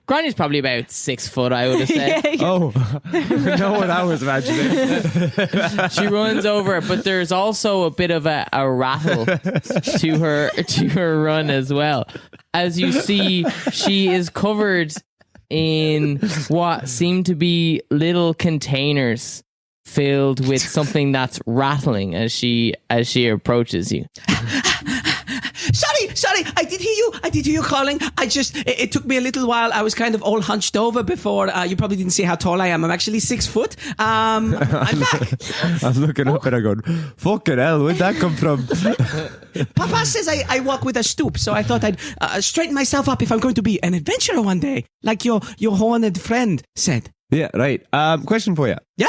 I: Grania's probably about 6 foot, I would have said.
G: Oh, know what I was imagining.
I: She runs over, but there's also a bit of a rattle to her run as well. As you see, she is covered in what seem to be little containers filled with something that's rattling as she approaches you.
J: Sorry, I did hear you calling. It took me a little while. I was kind of all hunched over before. You probably didn't see how tall I am. I'm actually 6 foot. I'm back.
G: I'm looking up and I'm going, fucking hell, where'd that come from?
J: Papa says I walk with a stoop, so I thought I'd straighten myself up if I'm going to be an adventurer one day, like your horned friend said.
G: Yeah, right. Question for you.
J: Yeah.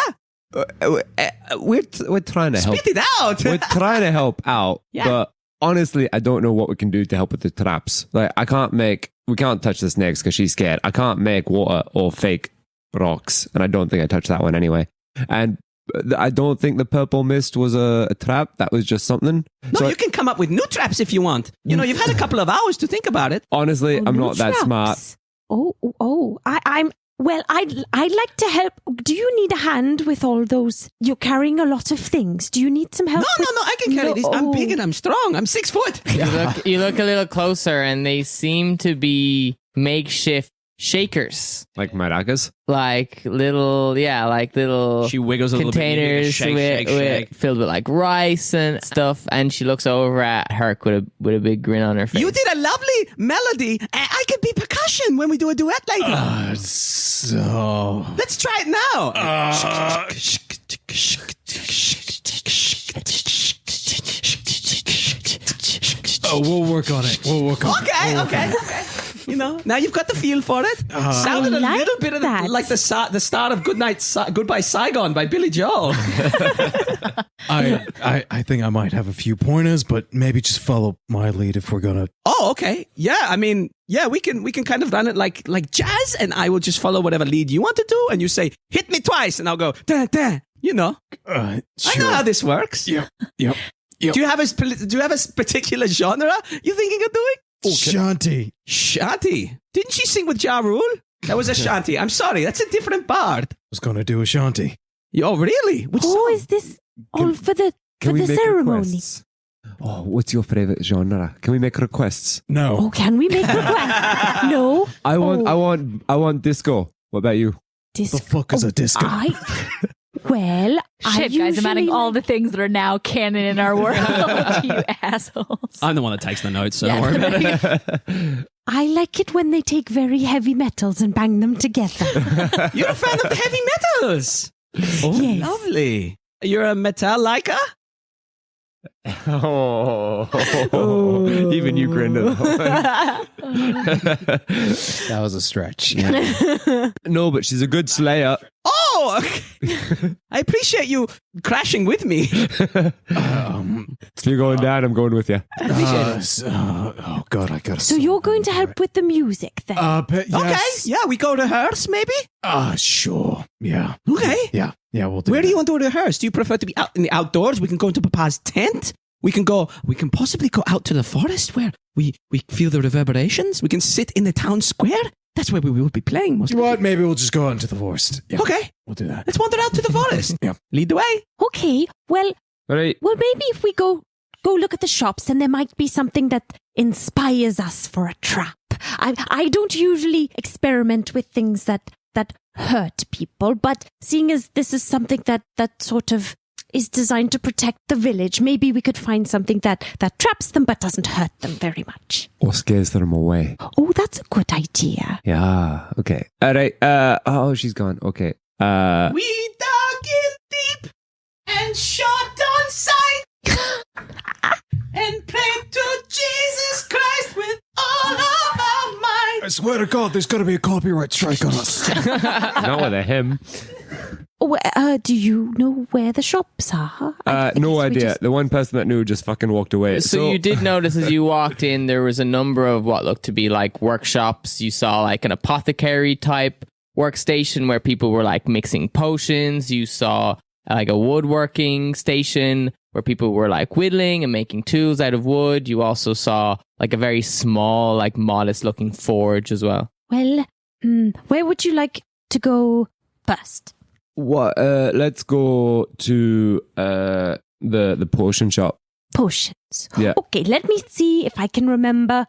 G: We're trying to help.
J: Spit it out.
G: We're trying to help out,
J: Yeah.
G: but honestly, I don't know what we can do to help with the traps. Like, we can't touch the snakes because she's scared. I can't make water or fake rocks, and I don't think I touched that one anyway. And I don't think the purple mist was a trap. That was just something.
J: No,
G: So
J: you can come up with new traps if you want. You know, you've had a couple of hours to think about it.
G: honestly, I'm
D: no
G: not that
D: traps.
G: smart.
D: I'd like to help. Do you need a hand with all those? You're carrying a lot of things. Do you need some help?
J: No, I can carry this. I'm big and I'm strong. I'm 6 foot.
I: You look a little closer, and they seem to be makeshift shakers,
G: Like maracas.
I: like little
C: She wiggles a little bit. and you hear
I: containers
C: shake.
I: filled with like rice and stuff. And she looks over at Herc with a big grin on her face.
J: You did a lovely melody. I could be percussion when we do a duet later.
F: So...
J: Let's try it now.
F: Oh, we'll work on it.
J: Okay. You know, now you've got the feel for it. Sounded a
D: like
J: little bit of
D: that.
J: like the start of Goodbye Saigon by Billy Joel.
F: I think I might have a few pointers, but maybe just follow my lead if we're gonna.
J: Oh, okay. Yeah, I mean, yeah, we can kind of run it like jazz, and I will just follow whatever lead you want to do, and you say, hit me twice, and I'll go, da, da. You know.
F: Sure.
J: I know how this works.
F: Yep.
J: Do you have a particular genre you're thinking of doing?
F: Shanty.
J: Shanty. Didn't she sing with Ja Rule? That was a shanty. I'm sorry, that's a different bard.
F: Was gonna do a shanty.
J: Oh, really? Which
D: Oh,
J: song?
D: is this all for the
G: Can we make
D: ceremony?
G: requests? Oh, what's your favorite genre? Can we make requests?
F: No.
D: Oh, can we make requests? No.
G: I want disco. What about you?
F: The fuck is a disco?
D: Well,
E: Shit, guys, I'm adding all the things that are now canon in our world. You assholes.
C: I'm the one that takes the notes, so don't worry about it.
D: I like it when they take very heavy metals and bang them together.
J: You're a fan of the heavy metals. Oh,
D: Yes.
J: lovely. You're a metal liker?
G: Oh, even you grinned at that one.
F: That was a stretch.
G: No, but she's a good slayer.
J: Oh, okay. I appreciate you crashing with me.
G: You're going down, I'm going with you.
F: Oh God, I got.
D: So you're going to help with the music then?
F: Yes.
J: Okay, yeah, we go rehearse, maybe?
F: Sure. Yeah.
J: Okay.
F: Yeah, we'll do
J: Where do
F: that.
J: you want to rehearse? Do you prefer to be out in the outdoors? We can go into Papa's tent. We can possibly go out to the forest where we feel the reverberations. We can sit in the town square. That's where we will be playing most
F: You know
J: of
F: what? Maybe we'll just go out into the forest. Yeah,
J: Okay,
F: we'll do that.
J: let's wander out to the forest.
F: Yeah.
J: Lead the way.
D: Okay. Well,
G: All right.
D: maybe if we go look at the shops, and there might be something that inspires us for a trap. I don't usually experiment with things that hurt people, but seeing as this is something that sort of is designed to protect the village, maybe we could find something that traps them but doesn't hurt them very much.
G: Or scares them away.
D: Oh, that's a good idea.
G: Yeah. Okay. All right. Oh, she's gone. Okay.
J: We dug in deep and shot on sight and prayed to Jesus Christ with all of our might.
F: I swear to God, there's got to be a copyright strike on us.
G: Not with a hymn.
D: Do you know where the shops are? I
G: No
D: guess we
G: idea.
D: just-
G: The one person that knew just fucking walked away.
I: So you did notice as you walked in, there was a number of what looked to be like workshops. You saw like an apothecary type workstation where people were like mixing potions. You saw like a woodworking station where people were like whittling and making tools out of wood. You also saw like a very small, like modest looking forge as well.
D: Well, where would you like to go first?
G: What? Let's go to the potion shop.
D: Potions.
G: Yeah.
D: Okay, let me see if I can remember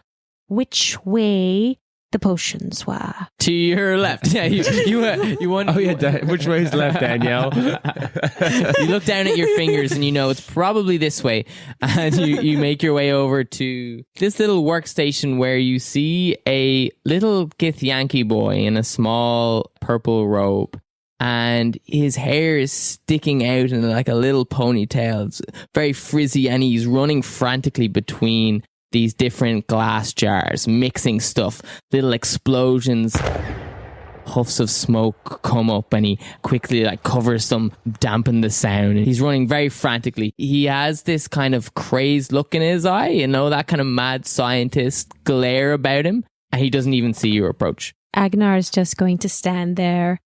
D: which way the potions were.
I: To your left. Yeah, you want.
G: Oh yeah, which way is left, Danielle?
I: You look down at your fingers and you know it's probably this way, and you make your way over to this little workstation where you see a little Githyanki boy in a small purple robe, and his hair is sticking out in like a little ponytail. It's very frizzy, and he's running frantically between these different glass jars, mixing stuff. Little explosions, puffs of smoke come up, and he quickly like covers them, dampen the sound. He's running very frantically. He has this kind of crazed look in his eye, you know, that kind of mad scientist glare about him, and he doesn't even see your approach.
D: Agenar is just going to stand there,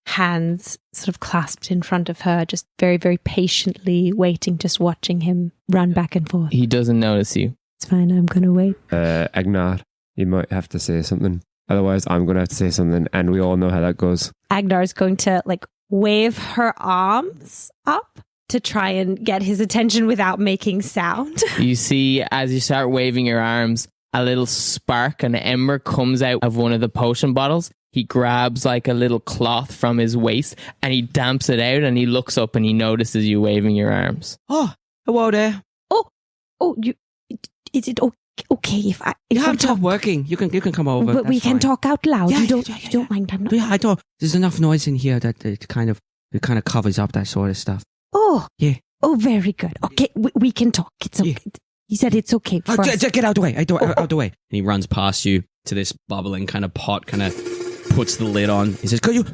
D: hands sort of clasped in front of her, just very, very patiently waiting, just watching him run back and forth.
I: He doesn't notice you.
D: It's fine, I'm going to wait.
G: Agenar, you might have to say something. Otherwise, I'm going to have to say something, and we all know how that goes.
D: Agenar is going to like wave her arms up to try and get his attention without making sound.
I: You see, as you start waving your arms, a little spark, an ember comes out of one of the potion bottles. He grabs like a little cloth from his waist and he damps it out, and he looks up and he notices you waving your arms.
J: Oh, hello there.
D: Is it okay if I
J: You
D: if
J: have
D: I
J: to
D: talk?
J: working. You can come over.
D: But we
J: That's
D: can
J: fine.
D: talk out loud.
J: Yeah,
D: you don't
J: yeah,
D: you don't mind? I'm not.
J: Yeah, I don't. There's enough noise in here that it kind of covers up that sort of stuff.
D: Oh
J: Yeah.
D: Oh, very good. Okay, we can talk. It's okay. He said it's okay for us.
J: Get out the way. Out the way. And he runs past you to this bubbling kind of pot, kind of puts the lid on. He says, could you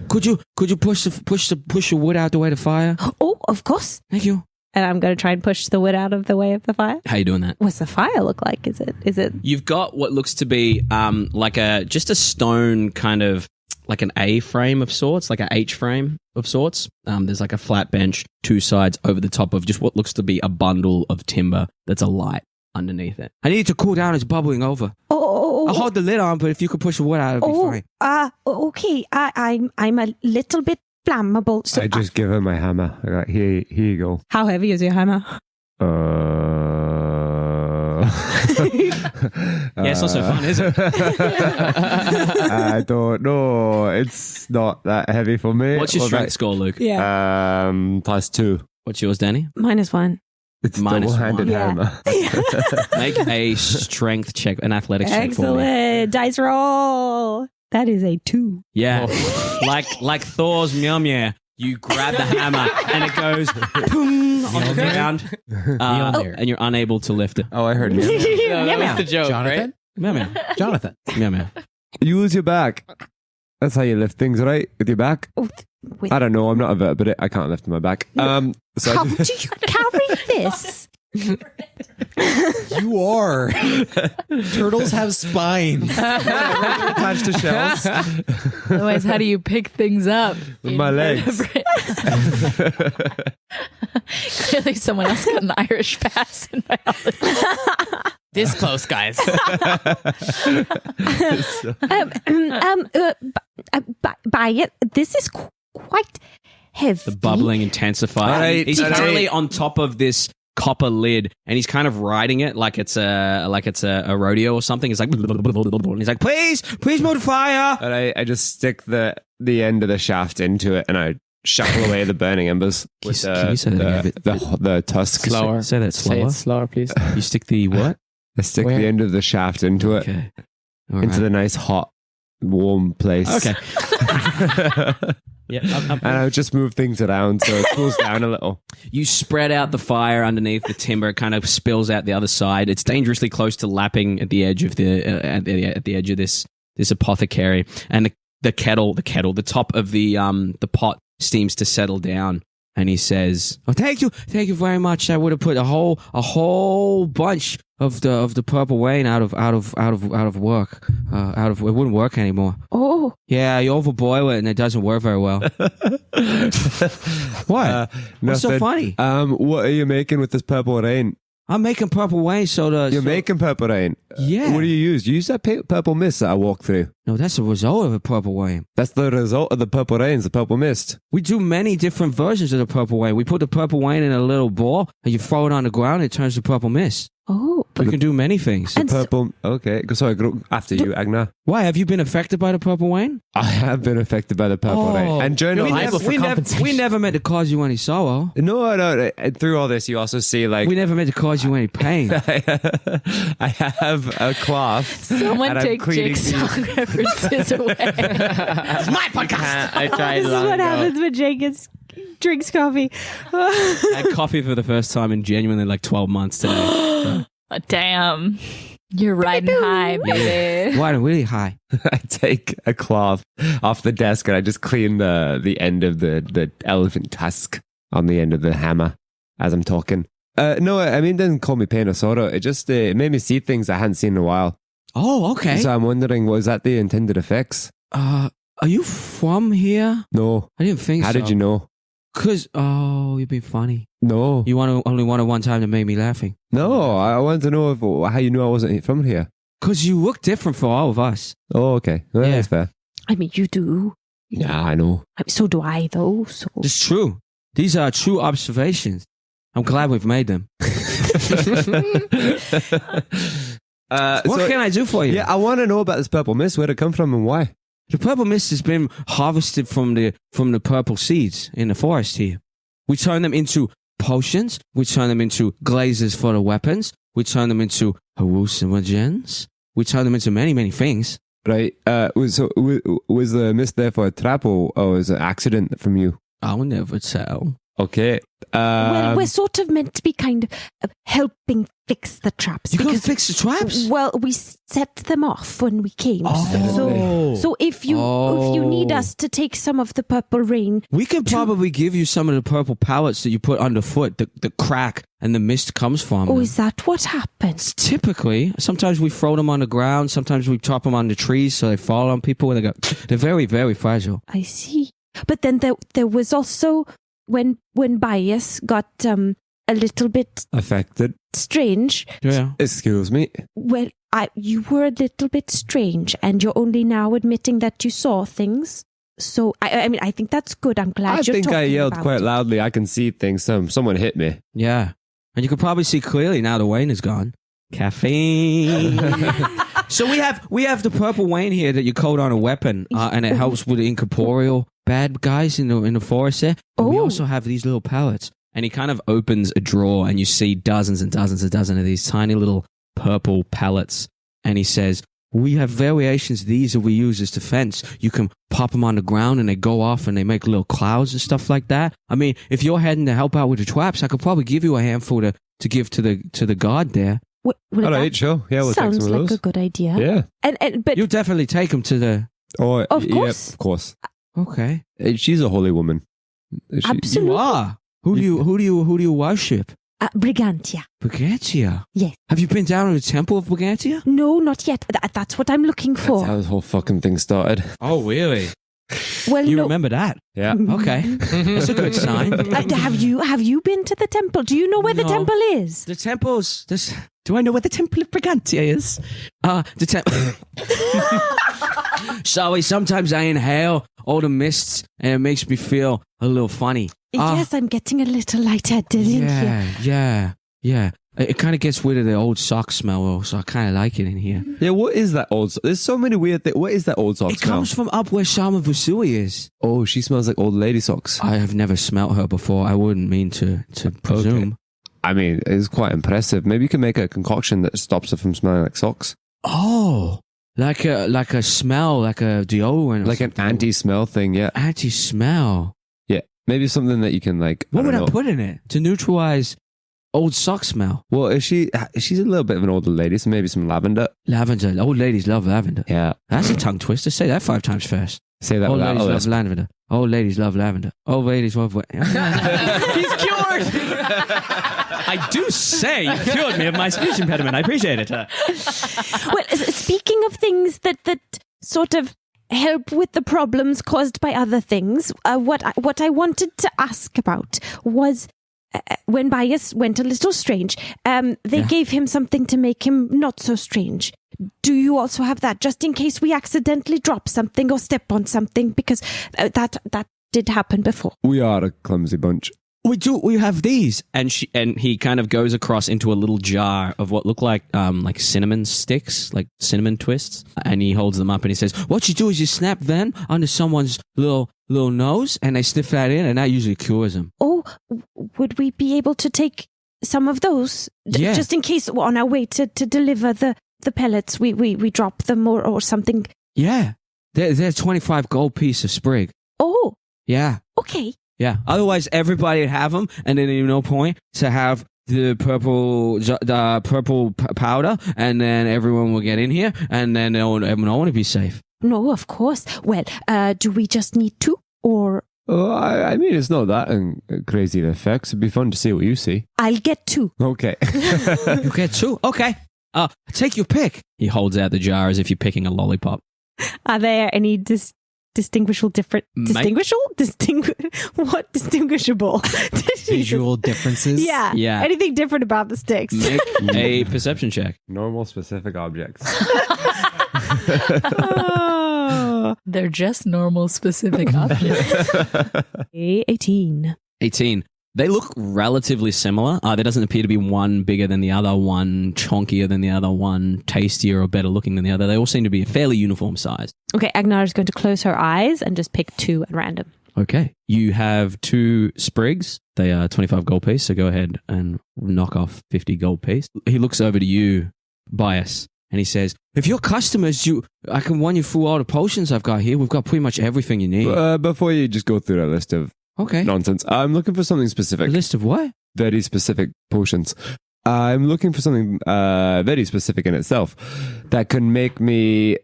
J: push the wood out the way of the fire?
D: Oh, of course.
J: Thank you.
D: And I'm going to try and push the wood out of the way of the fire.
J: How you doing that?
D: What's the fire look like? Is it?
C: You've got what looks to be like just a stone kind of like an A frame of sorts, like an H frame of sorts. There's like a flat bench, two sides over the top of just what looks to be a bundle of timber that's a light underneath it. I need to cool down. It's bubbling over. I'll hold the lid on, but if you could push the wood out, it'll be fine.
D: Okay. I'm a little bit flammable. So
G: I just give her my hammer. I got, here you go.
D: how heavy is your hammer?
C: Yeah, it's not so fun, is it?
G: I don't know. It's not that heavy for me.
C: What's your strength score, Luke?
D: Yeah.
G: +2.
C: What's yours, Danny?
D: -1.
G: It's
C: -1.
G: double-handed hammer.
C: Make a strength check, an athletics check for me.
D: Excellent. Dice roll. That is a 2.
C: Yeah. like Thor's Mjolnir. You grab the hammer and it goes boom on the ground, and you're unable to lift it.
G: Oh, I heard you.
I: That was the joke,
F: Jonathan?
I: right?
F: Jonathan.
G: Use your back. That's how you lift things, right? With your back?
D: Oh, wait.
G: I don't know. I'm not a vet, but I can't lift my back. So
D: How do you carry this?
F: You are. Turtles have spines.
G: attached to shells
E: Otherwise, how do you pick things up?
G: with my legs.
E: Clearly, someone else got an Irish pass in biology.
I: This close, guys.
D: By it, this is quite heavy.
C: The bubbling intensifies.
G: Alright,
C: He's
G: alright.
C: currently on top of this copper lid, and he's kind of riding it like it's a rodeo or something. It's like, and he's like, please move the fire.
G: And I just stick the end of the shaft into it, and I shuffle away the burning embers with
C: Can you say that again?
G: the tusk.
I: Slower.
C: Say that
I: Say
C: slower.
I: it slower, please.
C: You stick the what?
G: I stick
I: Where?
G: the end of the shaft into it,
C: Okay. All
G: into
C: right.
G: the nice hot warm place.
C: Okay. Yeah.
G: And I would just move things around so it cools down a little.
C: You spread out the fire underneath the timber. It kind of spills out the other side. It's dangerously close to lapping at the edge of at the edge of this apothecary. And the top of the pot seems to settle down. And he says, "Oh, thank you very much. I would have put a whole bunch of the purple rain out of work. It wouldn't work anymore.
D: Oh,
C: Yeah, you overboil it and it doesn't work very well. What? What's so
G: Nothing.
C: funny?
G: What are you making with this purple rain?
C: I'm making purple rain soda.
G: You're making purple rain.
C: Yeah.
G: What do you use? You use that purple mist that I walked through.
C: No, that's the result of a purple rain.
G: That's the result of the purple rains, the purple mist.
C: We do many different versions of the purple rain. We put the purple rain in a little ball and you throw it on the ground. It turns to purple mist.
D: oh.
C: We can do many things.
D: And so-
G: Purple. Okay. Sorry, go after you, Agenar.
C: Why have you been affected by the purple rain?
G: I have been affected by the purple rain. And during
C: we,
G: all
C: never,
G: this,
C: we never meant to cause you any sorrow.
G: no. Through all this, you also see like
C: We never meant to cause you any pain.
G: I have a cloth.
E: Someone
G: and I'm
E: take
G: cleaning
E: Jake's
G: these-
E: song references away.
I: It's my podcast. I tried
D: This is
I: long
D: what
I: ago.
D: happens when Jake drinks coffee.
C: I had coffee for the first time in genuinely like 12 months today.
E: Oh, damn. You're riding high, baby.
C: Why really high?
G: I take a cloth off the desk and I just clean the end of the elephant tusk on the end of the hammer as I'm talking. No, I mean, it doesn't call me pain or sorrow. It just it made me see things I hadn't seen in a while.
C: Oh, okay.
G: So I'm wondering, was that the intended effects?
C: Are you from here?
G: No.
C: I didn't think so.
G: How did you know?
C: Because, you've been funny.
G: No.
C: You only wanted one time to make me laughing.
G: No, I wanted to know how you knew I wasn't from here.
C: Because you look different for all of us.
G: Oh, okay. Well,
C: Yeah.
G: That's fair.
D: I mean, you do.
G: Yeah, I know.
D: So do I, though. So
C: It's true. These are true observations. I'm glad we've made them. What can I do for you?
G: Yeah, I want to know about this purple mist. Where'd it come from and why?
C: The purple mist has been harvested from the purple seeds in the forest here. We turn them into potions. We turn them into glazes for the weapons. We turn them into hallucinogens. We turn them into many, many things.
G: Right. Was the mist there for a trap or was it an accident from you?
C: I'll never tell.
G: Okay.
D: Well, we're sort of meant to be kind of helping fix the traps.
J: You can't
D: because-
J: fix the traps?
D: Well, we set them off when we came.
J: Oh.
D: So if you need us to take some of the purple rain,
J: We can probably give you some of the purple pellets that you put underfoot, the crack and the mist comes from.
D: oh,
J: them.
D: is that what happens?
J: Typically, sometimes we throw them on the ground, sometimes we chop them on the trees so they fall on people. They're very, very fragile.
D: I see. But then there was also when Bias got a little bit
G: affected.
D: strange.
J: Yeah.
G: Excuse me.
D: Well, you were a little bit strange, and you're only now admitting that you saw things. So I mean, I think that's good. I'm glad
G: I
D: you're
G: think
D: talking
G: I yelled
D: about
G: quite
D: it.
G: loudly. I can see things. Someone hit me.
J: Yeah. And you can probably see clearly now the Wayne is gone. Caffeine. So we have the purple Wayne here that you coat on a weapon, and it helps with the incorporeal bad guys in the forest there. But we also have these little pellets. And he kind of opens a drawer, and you see dozens and dozens and dozens of these tiny little purple pellets. And he says, we have variations of these that we use as defense. You can pop them on the ground, and they go off, and they make little clouds and stuff like that. I mean, if you're heading to help out with the traps, I could probably give you a handful to give to the guard there.
D: Well,
G: All right, sure. Yeah, we'll take
D: sounds
G: some of
D: like
G: those.
D: a good idea.
G: Yeah.
D: And but
J: You'll definitely take them to the...
G: Oh,
D: Of
G: yeah,
D: course.
G: of course.
J: Okay.
G: She's a holy woman.
D: Absolutely.
J: You are. Who do you worship?
D: Brigantia.
J: Brigantia?
D: Yes.
J: Have you been down to the temple of Brigantia?
D: No, not yet. That's what I'm looking for.
G: That's how this whole fucking thing started.
J: Oh, really?
D: Well,
J: You
D: no.
J: remember that?
G: Yeah.
J: Okay. That's a good sign.
D: Have you been to the temple? Do you know where the
J: No.
D: temple is?
J: The temples. Do I know where the temple of Brigantia is? The temple. Sorry, sometimes I inhale all the mists and it makes me feel a little funny.
D: Yes, I'm getting a little lightheaded in here.
J: Yeah. It kind of gets rid of the old sock smell, so I kind of like it in here.
G: Yeah, what is that old... There's so many weird things. What is that old sock
J: It
G: smell?
J: comes from up where Shama Vasui is.
G: Oh, she smells like old lady socks.
J: I have never smelt her before. I wouldn't mean to presume.
G: I mean, it's quite impressive. Maybe you can make a concoction that stops her from smelling like socks.
J: Oh, like a smell, like a deodorant, or
G: Like an
J: something.
G: anti-smell thing, yeah.
J: Anti-smell.
G: Yeah. Maybe something that you can like...
J: What would
G: don't
J: I
G: know.
J: put in it to neutralize old sock smell?
G: Well, if she's a little bit of an older lady, so maybe some lavender.
J: Lavender. Old ladies love lavender.
G: Yeah.
J: That's a tongue twister. Say that 5 times fast.
G: Say that
J: Old
G: without
J: ladies
G: a
J: love
G: lisp.
J: lavender. Old ladies love lavender. Old ladies love...
I: He's cured.
J: I do say you cured me of my speech impediment. I appreciate it.
D: Well, speaking of things that sort of help with the problems caused by other things, what I wanted to ask about was when Bias went a little strange, they gave him something to make him not so strange. Do you also have that, just in case we accidentally drop something or step on something? Because that did happen before.
G: We are a clumsy bunch.
J: We have these, and he kind of goes across into a little jar of what look like cinnamon sticks, like cinnamon twists, and he holds them up and he says, "What you do is you snap them onto someone's little nose, and they sniff that in, and that usually cures them."
D: Oh, would we be able to take some of those,
J: Yeah.
D: just in case on our way to deliver the pellets, we drop them or something?
J: Yeah, they're 25 gold piece of sprig.
D: Oh,
J: Yeah.
D: okay.
J: Yeah. Otherwise, everybody would have them, and then there'd be no point to have the purple powder, and then everyone will get in here, and then no one would be safe.
D: No, of course. Well, do we just need 2 or?
G: Oh, I mean, it's not that crazy the effects. It'd be fun to see what you see.
D: I'll get 2.
G: Okay.
J: You get 2? Okay. Take your pick. He holds out the jar as if you're picking a lollipop.
D: Are there any distinguishable? What distinguishable?
F: Visual differences.
D: Yeah.
J: Yeah.
D: Anything different about the sticks?
J: Make a perception check.
G: Normal specific objects.
D: Oh.
E: They're just normal specific objects.
D: 18.
J: 18. They look relatively similar. There doesn't appear to be one bigger than the other, one chonkier than the other, one tastier or better looking than the other. They all seem to be a fairly uniform size.
D: Okay, Agenar is going to close her eyes and just pick 2 at random.
J: Okay. You have 2 sprigs. They are 25 gold piece, so go ahead and knock off 50 gold piece. He looks over to you, Bias, and he says, "If you're customers, I can run you through all the potions I've got here. We've got pretty much everything you need."
G: Before you just go through a list of
C: Okay.
G: nonsense. I'm looking for something
C: A
G: specific.
C: list of what?
G: Very specific potions. I'm looking for something very specific in itself that can make me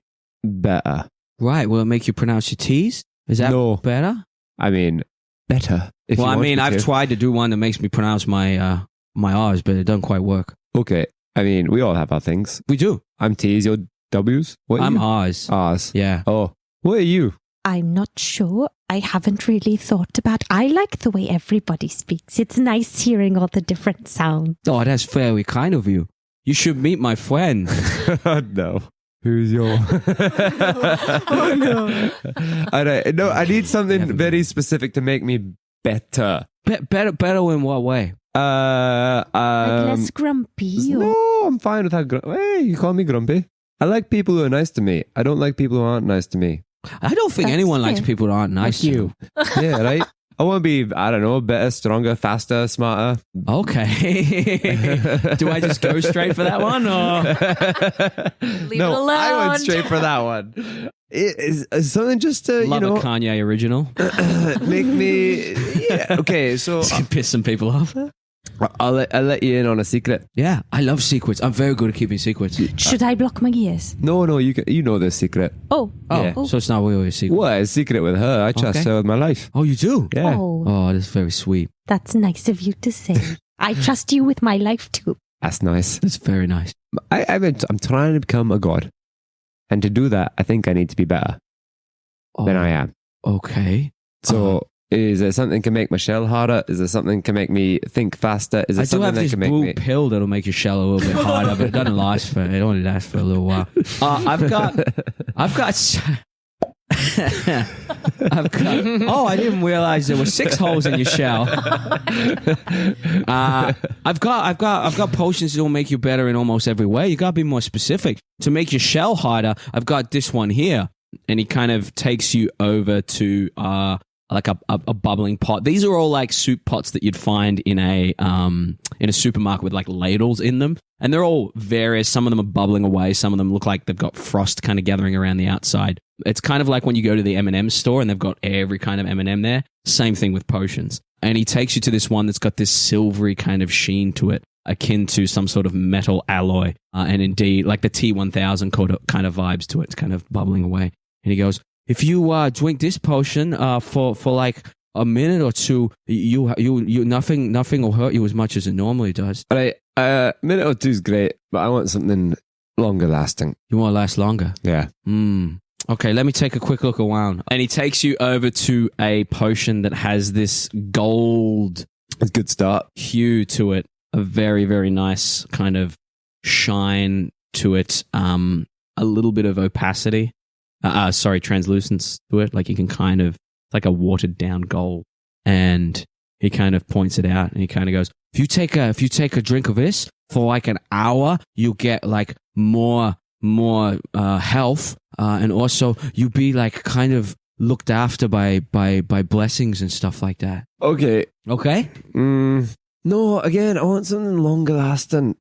G: better.
C: Right. Will it make you pronounce your T's? Is that
G: No.
C: better?
G: I mean, better. If
C: Well,
G: you
C: I
G: want
C: mean,
G: me
C: I've
G: to.
C: tried to do one that makes me pronounce my my R's, but it doesn't quite work.
G: Okay. I mean, we all have our things.
C: We do.
G: I'm T's, you're W's. What are
C: I'm
G: you?
C: R's.
G: R's.
C: Yeah.
G: Oh, what are you?
D: I'm not sure. I haven't really thought about. I like the way everybody speaks. It's nice hearing all the different sounds.
C: Oh, that's very kind of you. You should meet my friend.
G: No. Who's your?
D: Oh, no.
G: I need something
C: Never
G: very specific to make me better.
C: Better in what way?
D: Like less grumpy. Or...
G: No, I'm fine with how. Hey, you call me grumpy. I like people who are nice to me. I don't like people who aren't nice to me.
C: I don't think
D: That's
C: anyone likes
D: fair.
C: people that aren't nice to you.
G: Yeah, right. I want to be, I don't know, better, stronger, faster, smarter.
C: Okay. Do I just go straight for that one, or
E: Leave
G: no,
E: it alone.
G: I went straight for that one. It is something just to,
C: love
G: you know,
C: a Kanye original?
G: make me. Yeah. Okay, so
C: This can piss some people off.
G: I'll let you in on a secret.
C: Yeah, I love secrets. I'm very good at keeping secrets.
D: Should I block my ears?
G: No, you know this secret.
D: Oh.
C: Oh,
G: Yeah.
C: so it's not really a secret.
G: What? A secret with her. I trust
C: Okay.
G: her with my life.
C: Oh, you do?
G: Yeah.
D: Oh,
C: Oh, that's very sweet.
D: that's nice of you to say. I trust you with my life too.
G: That's nice.
C: That's very nice.
G: I'm trying to become a god. And to do that, I think I need to be better than I am.
C: Okay.
G: So, is there something can make my shell harder? Is there something can make me think faster? Is there
C: I do
G: something
C: have
G: that
C: this
G: can make
C: blue
G: me...
C: pill that'll make your shell a little bit harder, but it doesn't last for. It only lasts for a little while. I've got. Oh, I didn't realize there were 6 holes in your shell. I've got potions that will make you better in almost every way. You gotta be more specific to make your shell harder. I've got this one here, and he kind of takes you over to like a bubbling pot. These are all like soup pots that you'd find in a supermarket with like ladles in them, and they're all various. Some of them are bubbling away. Some of them look like they've got frost kind of gathering around the outside. It's kind of like when you go to the M&M store and they've got every kind of M&M there. Same thing with potions. And he takes you to this one that's got this silvery kind of sheen to it, akin to some sort of metal alloy. And indeed, like the T1000 kind of vibes to it. It's kind of bubbling away. And he goes, if you drink this potion for like a minute or two, you nothing will hurt you as much as it normally does.
G: All right, minute or two is great, but I want something longer lasting.
C: You want to last longer?
G: Yeah.
C: Okay, let me take a quick look around. And he takes you over to a potion that has this gold
G: It's a good start.
C: hue to it, a very, very nice kind of shine to it, a little bit of opacity, translucence to it. Like you can kind of, like a watered down gold. And he kind of points it out and he kind of goes, if you take a drink of this for like an hour, you'll get like more health, and also you'll be like kind of looked after by blessings and stuff like that.
G: Okay.
C: Okay?
G: No, again, I want something longer lasting.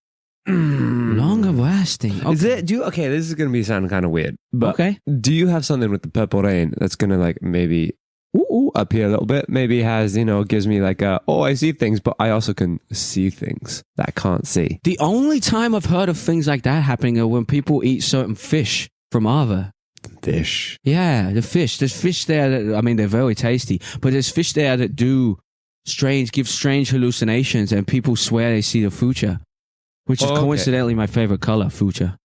C: Longer lasting. Okay.
G: Is it? Okay, this is going to be sounding kind of weird, but
C: Okay.
G: do you have something with the purple rain that's going to like maybe up here a little bit? Maybe has, gives me like I see things, but I also can see things that I can't see.
C: The only time I've heard of things like that happening are when people eat certain fish from Ava.
G: Fish.
C: Yeah, the fish. There's fish there that, I mean, they're very tasty, but there's fish there that give strange hallucinations, and people swear they see the future, which is
G: Okay.
C: coincidentally my favorite color, fuchsia.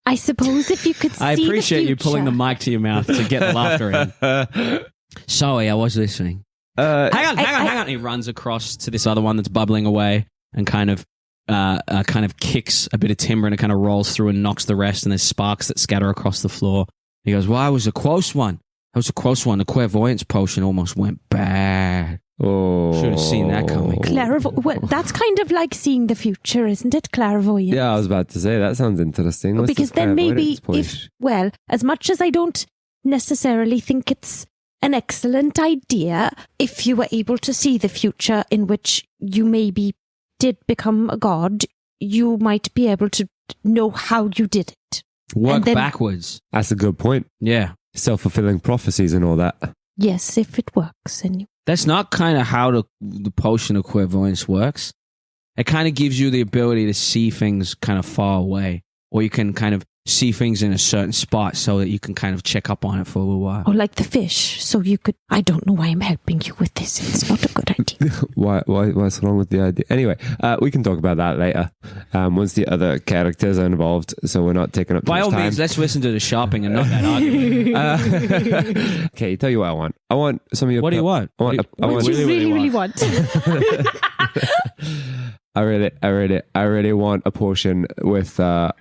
D: I suppose if you could see
C: I appreciate
D: the
C: you pulling the
D: future.
C: mic to your mouth to get the laughter in. Sorry, I was listening. Hang on. He runs across to this other one that's bubbling away and kind of kicks a bit of timber, and it kind of rolls through and knocks the rest, and there's sparks that scatter across the floor. He goes, well, it was a close one. The clairvoyance potion almost went bad.
G: Oh.
C: Should have seen that coming.
D: Well, that's kind of like seeing the future, isn't it? Clairvoyance.
G: Yeah, I was about to say, that sounds interesting. What's
D: Because
G: this
D: then maybe
G: clairvoyance
D: as much as I don't necessarily think it's an excellent idea, if you were able to see the future in which you maybe did become a god, you might be able to know how you did it.
C: Work
D: And then-
C: backwards.
G: That's a good point.
C: Yeah.
G: Self-fulfilling prophecies and all that.
D: Yes, if it works. And
J: That's not kind of how the potion of clairvoyance works. It kind of gives you the ability to see things kind of far away, or you can kind of see things in a certain spot so that you can kind of check up on it for a little while.
D: or like the fish, so you could. I don't know why I'm helping you with this. It's not a good idea.
G: What's wrong with the idea? Anyway, we can talk about that later. Once the other characters are involved, so we're not taking up too
J: By
G: much
J: all
G: time.
J: means, let's listen to the shopping and not that argument.
G: Okay, tell you what I want. I want some of your.
J: What do you want?
G: I want.
D: What do you really want?
G: I really want a portion with some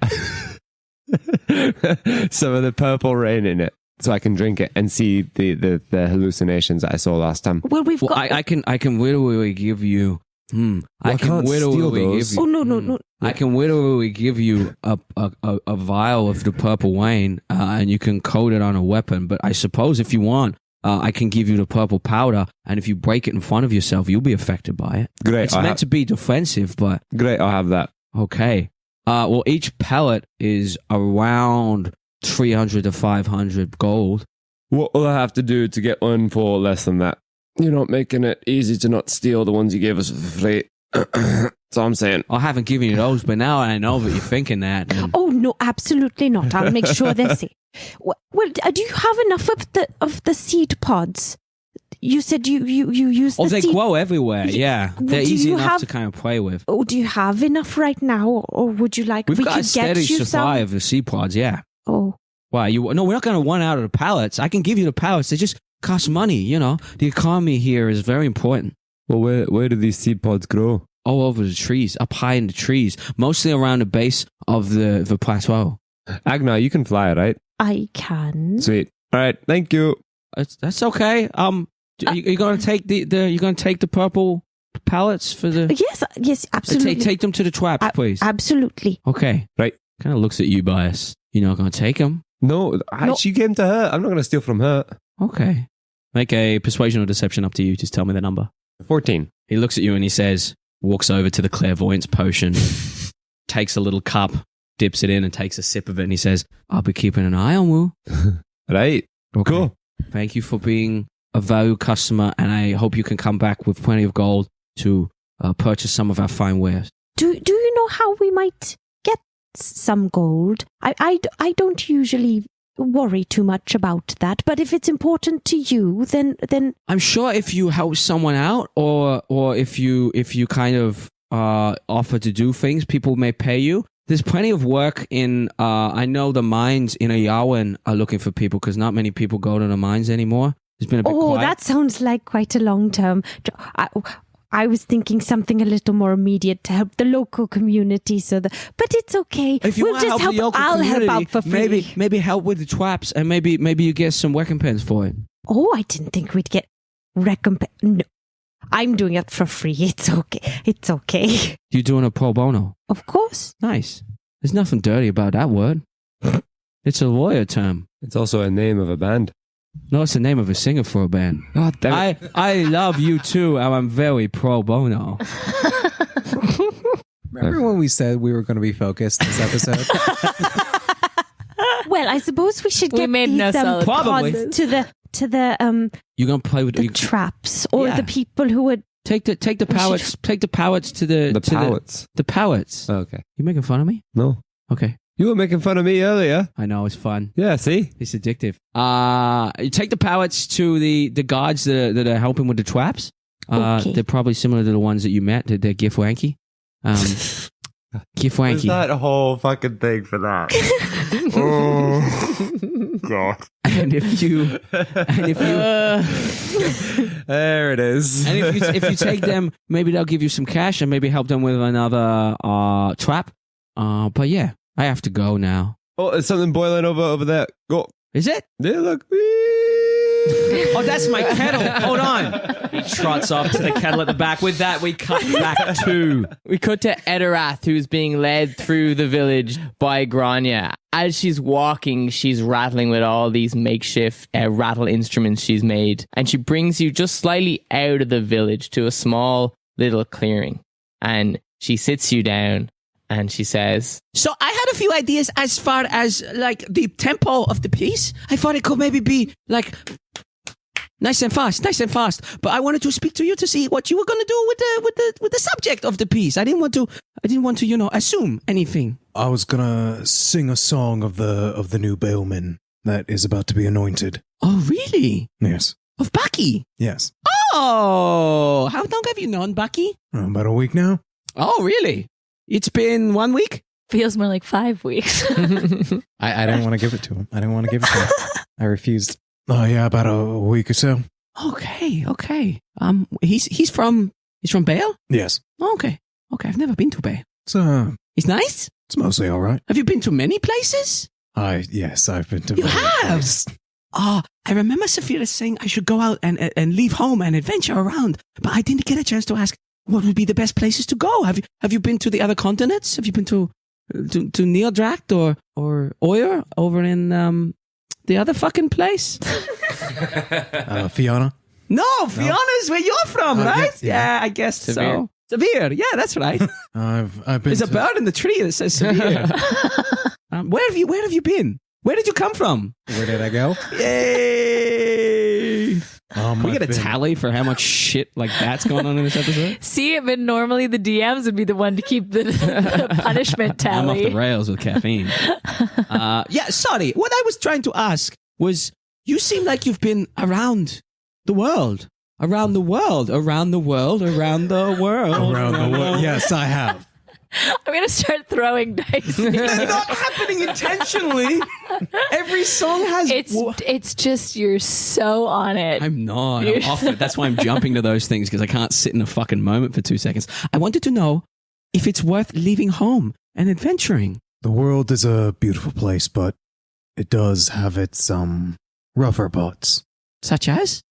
G: of the purple rain in it, so I can drink it and see the hallucinations that I saw last time.
D: Well, we've got.
J: I can literally give you. I can
G: can't steal
J: literally
G: those.
J: give you.
D: Oh no!
J: I can literally give you a vial of the purple wine, and you can coat it on a weapon. But I suppose if you want, I can give you the purple powder, and if you break it in front of yourself, you'll be affected by it.
G: Great,
J: It's meant to be defensive, but
G: Great, I'll have that.
J: okay. Well, each pellet is around 300 to 500 gold.
G: What will I have to do to get one for less than that? You're not making it easy to not steal the ones you gave us for free. That's all I'm saying.
J: I haven't given you those, but now I know that you're thinking that. and-
D: Oh no, absolutely not. I'll make sure they're safe. Well, do you have enough of the seed pods? You said you use the
J: they
D: seed.
J: grow everywhere. Yeah, they're
D: Do
J: easy
D: you
J: enough
D: have-
J: to kind of play with.
D: Oh, do you have enough right now, or would you like?
J: We've
D: we
J: got a
D: could get
J: steady
D: you
J: supply
D: some.
J: of the seed pods. Yeah.
D: Oh,
J: Why? No, we're not going to run out of the pallets. I can give you the pallets. They just cost money. You know, the economy here is very important.
G: Well, where do these seed pods grow?
J: All over the trees, up high in the trees, mostly around the base of the plateau.
G: Agenar, you can fly, right?
D: I can.
G: Sweet. All right, thank you.
J: That's okay. You're going to take you're going to take the purple pallets for the.
D: Yes, absolutely.
J: Take them to the traps, please.
D: Absolutely.
J: Okay.
G: Right.
J: Kind of looks at you, Bias. You're not going to take them.
G: No, she came to her. I'm not going to steal from her.
J: Okay. Make a persuasion or deception up to you. Just tell me the number.
G: 14.
J: He looks at you and he says, walks over to the clairvoyance potion, takes a little cup, dips it in and takes a sip of it. And he says, I'll be keeping an eye on you.
G: Right.
J: Okay.
G: Cool.
J: Thank you for being a valued customer. And I hope you can come back with plenty of gold to purchase some of our fine wares.
D: Do you know how we might get some gold? I don't usually worry too much about that, but if it's important to you, then
J: I'm sure if you help someone out or if you kind of offer to do things, people may pay you. There's plenty of work in, I know the mines in Ayawan are looking for people because not many people go to the mines anymore. There's been a bit quiet.
D: that sounds like quite a long term. I was thinking something a little more immediate to help the local community. But it's okay.
J: If you
D: we'll
J: want to
D: just
J: help the local
D: I'll
J: community,
D: help out for free.
J: maybe help with the traps and maybe you get some recompense for it.
D: Oh, I didn't think we'd get recompense. No, I'm doing it for free. It's okay. It's okay.
J: You're doing a pro bono.
D: Of course.
J: Nice. There's nothing dirty about that word. It's a lawyer term.
G: It's also a name of a band.
J: No, it's the name of a singer for a band.
G: Oh, damn it.
J: I love you too, and I'm very pro bono.
F: Remember when we said we were going to be focused this episode?
D: Well, I suppose we should
E: We
D: get
E: made no
D: these
E: solid
J: Probably.
D: pods to the
J: You're gonna play with
D: the traps or
J: Yeah.
D: the people who would.
J: take the pallets. Take the pallets to the
G: pallets.
J: The pallets.
G: Okay.
J: You making fun of me?
G: No.
J: Okay.
G: You were making fun of me earlier.
J: I know it's fun.
G: Yeah, see?
J: It's addictive. You take the pallets to the guards that are helping with the traps.
D: Okay.
J: They're probably similar to the ones that you met. They're Gifwanky. Gifwanky.
G: a whole fucking thing for that? Oh, God.
J: And if you
G: There it is.
J: and if you take them, maybe they'll give you some cash and maybe help them with another trap. But yeah, I have to go now.
G: Oh, there's something boiling over there. Go.
J: Is it?
G: Yeah, look.
J: Oh, that's my kettle. Hold on. He trots off to the kettle at the back. With that, we cut back to...
I: We cut to Etterath, who's being led through the village by Grania. As she's walking, she's rattling with all these makeshift rattle instruments she's made. And she brings you just slightly out of the village to a small little clearing. And she sits you down and she says,
J: So I had a few ideas as far as, like, the tempo of the piece. I thought it could maybe be, like... Nice and fast. But I wanted to speak to you to see what you were going to do with the subject of the piece. I didn't want to, assume anything.
F: I was gonna sing a song of the new bellman that is about to be anointed.
J: Oh, really?
F: Yes.
J: Of Bucky?
F: Yes.
J: Oh, how long have you known Bucky?
F: About a week now.
J: Oh, really? It's been 1 week?
E: Feels more like 5 weeks.
F: I didn't want to give it to him. I refused. Oh, yeah, about a week or so.
J: Okay. He's from Bale?
F: Yes.
J: Okay. I've never been to Bale.
F: It's
J: nice?
F: It's mostly all right.
J: Have you been to many places?
F: Yes, I've been to
J: You
F: many
J: have?
F: places.
J: Oh, I remember Safirith saying I should go out and leave home and adventure around, but I didn't get a chance to ask what would be the best places to go. Have you been to the other continents? Have you been to Neodract or Oyer over in the other fucking place?
F: Fiona?
J: No, Fiona's where you're from, right? Yeah, I guess so. Severe, yeah, that's right.
F: I've been.
J: There's a bird in the tree that says Severe. Where have you been? Where did you come from?
F: Where did I go?
J: Yay! Can we get a tally for how much shit like that's going on in this episode?
E: See, but normally the DMs would be the one to keep the punishment tally.
J: I'm off the rails with caffeine. Sorry. What I was trying to ask was, you seem like you've been around the world. Around the world.
F: Yes, I have.
E: I'm going to start throwing dice.
J: They're not happening intentionally. Every song has...
E: It's just you're so on it.
J: I'm not. I'm off it. That's why I'm jumping to those things, because I can't sit in a fucking moment for 2 seconds. I wanted to know if it's worth leaving home and adventuring.
F: The world is a beautiful place, but it does have its rougher parts.
J: Such as?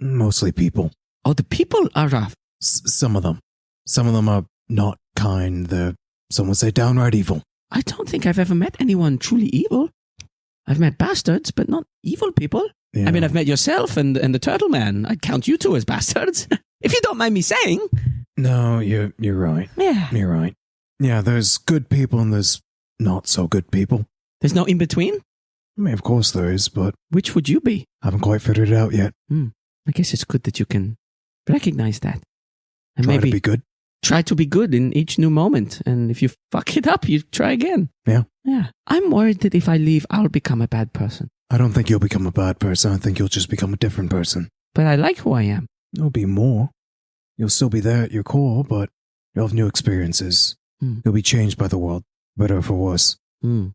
F: Mostly people.
J: Oh, the people are rough.
F: Some of them. Some of them are not kind. They're, some would say, downright evil.
J: I don't think I've ever met anyone truly evil. I've met bastards, but not evil people.
F: Yeah.
J: I mean, I've met yourself and the Turtle Man. I'd count you two as bastards, if you don't mind me saying.
F: No, you're right.
J: Yeah.
F: You're right. Yeah, there's good people and there's not so good people.
J: There's no in between?
F: I mean, of course there is, but...
J: Which would you be?
F: I haven't quite figured it out yet.
J: I guess it's good that you can recognize that. And
F: Try
J: maybe
F: to be good.
J: Try to be good in each new moment. And if you fuck it up, you try again.
F: Yeah.
J: I'm worried that if I leave, I'll become a bad person.
F: I don't think you'll become a bad person. I think you'll just become a different person.
J: But I like who I am.
F: There'll be more. You'll still be there at your core, but you'll have new experiences. You'll be changed by the world, better or for worse.
J: I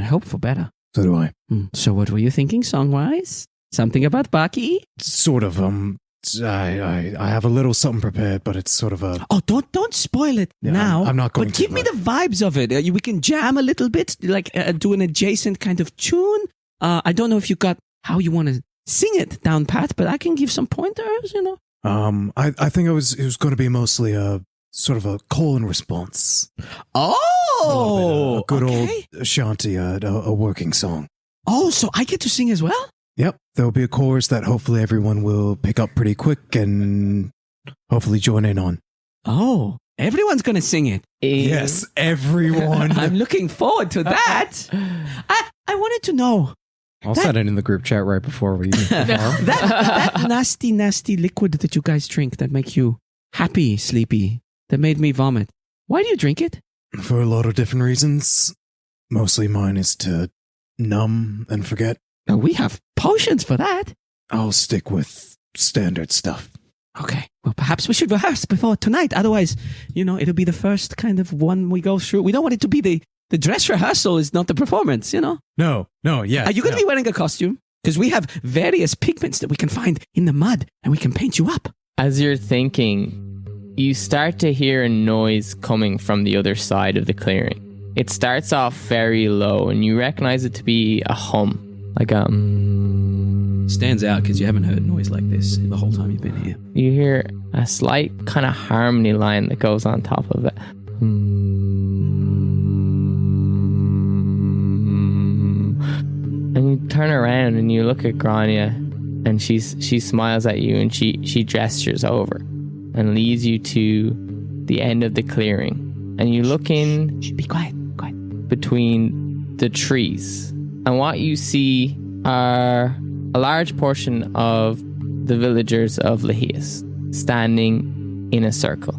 J: hope for better.
F: So do I.
J: So what were you thinking song-wise? Something about Bucky?
F: Sort of, I have a little something prepared, but it's sort of a...
J: Oh, don't spoil it now.
F: I'm not going
J: but
F: to.
J: But give me the vibes of it. We can jam a little bit, like do an adjacent kind of tune. I don't know if you got how you want to sing it down pat, but I can give some pointers,
F: I think it was going to be mostly a sort of a call and response.
J: Oh!
F: A good old Ashanti, a working song.
J: Oh, so I get to sing as well?
F: Yep, there'll be a chorus that hopefully everyone will pick up pretty quick and hopefully join in on.
J: Oh, everyone's going to sing it.
F: Yes, everyone.
J: I'm looking forward to that. I wanted to know.
F: I'll set it in the group chat right before we
J: that nasty, nasty liquid that you guys drink that make you happy, sleepy, that made me vomit. Why do you drink it?
F: For a lot of different reasons. Mostly mine is to numb and forget.
J: Oh, we have potions for that.
F: I'll stick with standard stuff.
J: Okay. Well, perhaps we should rehearse before tonight. Otherwise, it'll be the first kind of one we go through. We don't want it to be the dress rehearsal is not the performance,
F: No, yeah.
J: Are you going to be wearing a costume? Because we have various pigments that we can find in the mud and we can paint you up.
I: As you're thinking, you start to hear a noise coming from the other side of the clearing. It starts off very low and you recognize it to be a hum. Like
J: stands out because you haven't heard noise like this the whole time you've been here.
I: You hear a slight kind of harmony line that goes on top of it. And you turn around and you look at Grania, and she smiles at you and she gestures over and leads you to the end of the clearing. And you look in.
J: Be quiet.
I: Between the trees. And what you see are a large portion of the villagers of Lahias standing in a circle.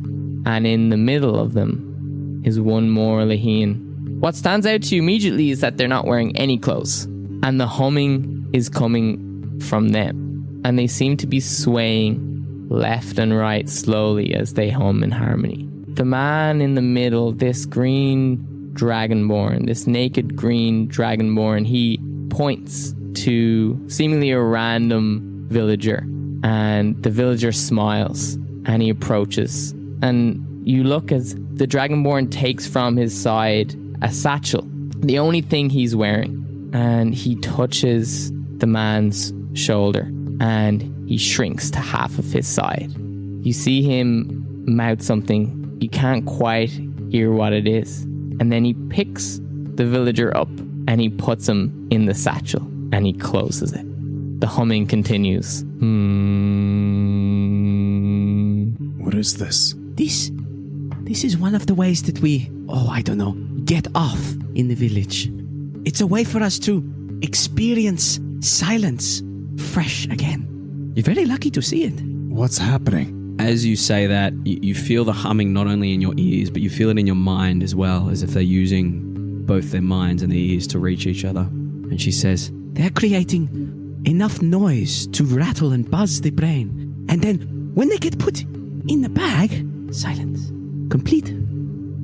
I: And in the middle of them is one more Lahian. What stands out to you immediately is that they're not wearing any clothes. And the humming is coming from them. And they seem to be swaying left and right slowly as they hum in harmony. The man in the middle, this green dragonborn, this naked green dragonborn, he points to seemingly a random villager. And the villager smiles and he approaches. And you look as the dragonborn takes from his side a satchel, the only thing he's wearing. And he touches the man's shoulder and he shrinks to half of his side. You see him mouth something. You can't quite hear what it is. And then he picks the villager up and he puts him in the satchel and he closes it. The humming continues.
F: What is this?
J: This is one of the ways that we, get off in the village. It's a way for us to experience silence fresh again. You're very lucky to see it.
F: What's happening?
C: As you say that, you feel the humming not only in your ears, but you feel it in your mind as well, as if they're using both their minds and their ears to reach each other. And she says,
J: They're creating enough noise to rattle and buzz the brain. And then when they get put in the bag, silence. Complete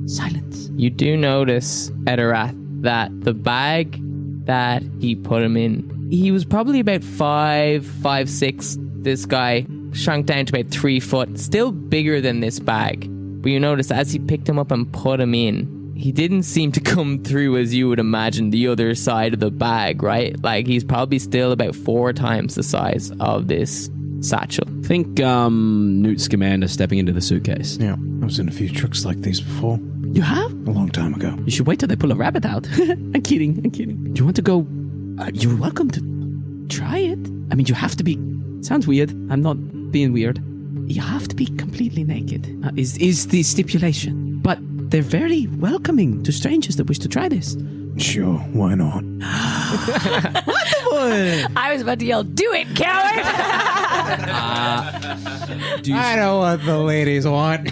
J: silence.
I: You do notice, Etterath, that the bag that he put him in, he was probably about 5'6". This guy shrunk down to about 3 foot, still bigger than this bag. But you notice as he picked him up and put him in, he didn't seem to come through as you would imagine the other side of the bag, right? Like he's probably still about 4 times the size of this satchel.
C: think Newt Scamander stepping into the suitcase.
F: Yeah, I was in a few trucks like these before.
J: You have?
F: A long time ago.
J: You should wait till they pull a rabbit out. I'm kidding. Do you want to go? You're welcome to try it. I mean, you have to be... Sounds weird. I'm not being weird. You have to be completely naked, is the stipulation. But they're very welcoming to strangers that wish to try this.
F: Sure, why not?
J: Wonderful!
E: I was about to yell, "Do it, coward!"
F: I know what the ladies want.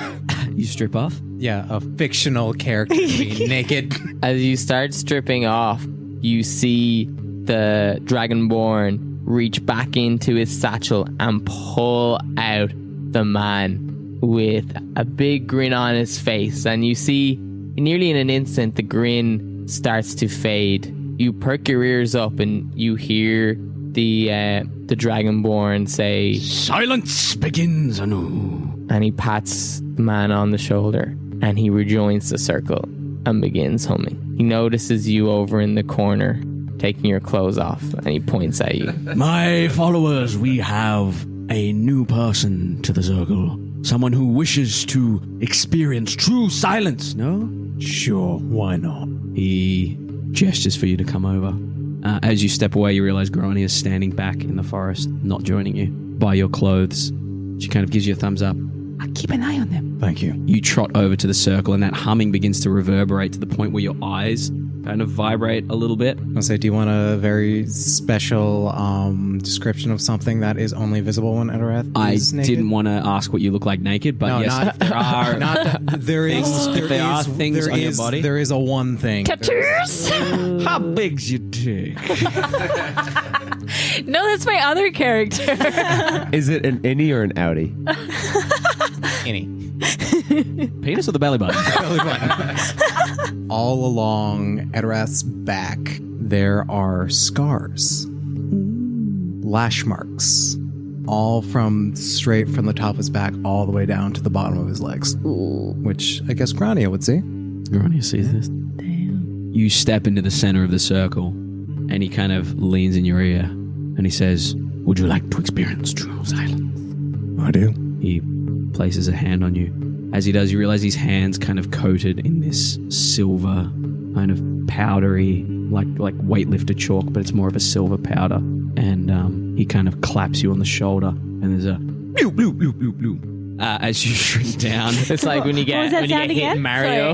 C: You strip off?
F: Yeah, a fictional character being naked.
I: As you start stripping off, you see the Dragonborn reach back into his satchel and pull out the man with a big grin on his face. And you see, nearly in an instant, the grin starts to fade. You perk your ears up and you hear the Dragonborn say,
J: "Silence begins anew."
I: And he pats the man on the shoulder and he rejoins the circle and begins humming. He notices you over in the corner taking your clothes off and he points at you.
J: My followers, we have a new person to the circle. Someone who wishes to experience true silence, no?
F: Sure, why not?
C: He gestures for you to come over. As you step away, you realize Grania is standing back in the forest, not joining you, by your clothes. She kind of gives you a thumbs up.
J: I'll keep an eye on them.
F: Thank you.
C: You trot over to the circle, and that humming begins to reverberate to the point where your eyes kind of vibrate a little bit.
F: I'll say, do you want a very special description of something that is only visible when Etterath
C: I
F: is naked?
C: didn't want to ask what you look like naked, but
F: No,
C: yes,
F: not-
C: if there are
F: There are
C: things on your body.
F: There is a one thing.
E: Tattoos?
J: How big's your dick?
E: No, that's my other character.
G: Is it an innie or an outie?
C: Penis or the belly button?
F: All along Etterath's back, there are scars, lash marks, all straight from the top of his back all the way down to the bottom of his legs, which I guess Grania would see.
C: Grania sees this. Damn. You step into the center of the circle, and he kind of leans in your ear, and he says,
J: Would you like to experience true silence?
F: I do.
C: He places a hand on you. As he does, you realize his hand's kind of coated in this silver, kind of powdery, like weightlifter chalk, but it's more of a silver powder. And he kind of claps you on the shoulder, and there's a bloop, bloop, bloop, bloop, bloop. As you shrink down.
I: It's like when you get hit in Mario.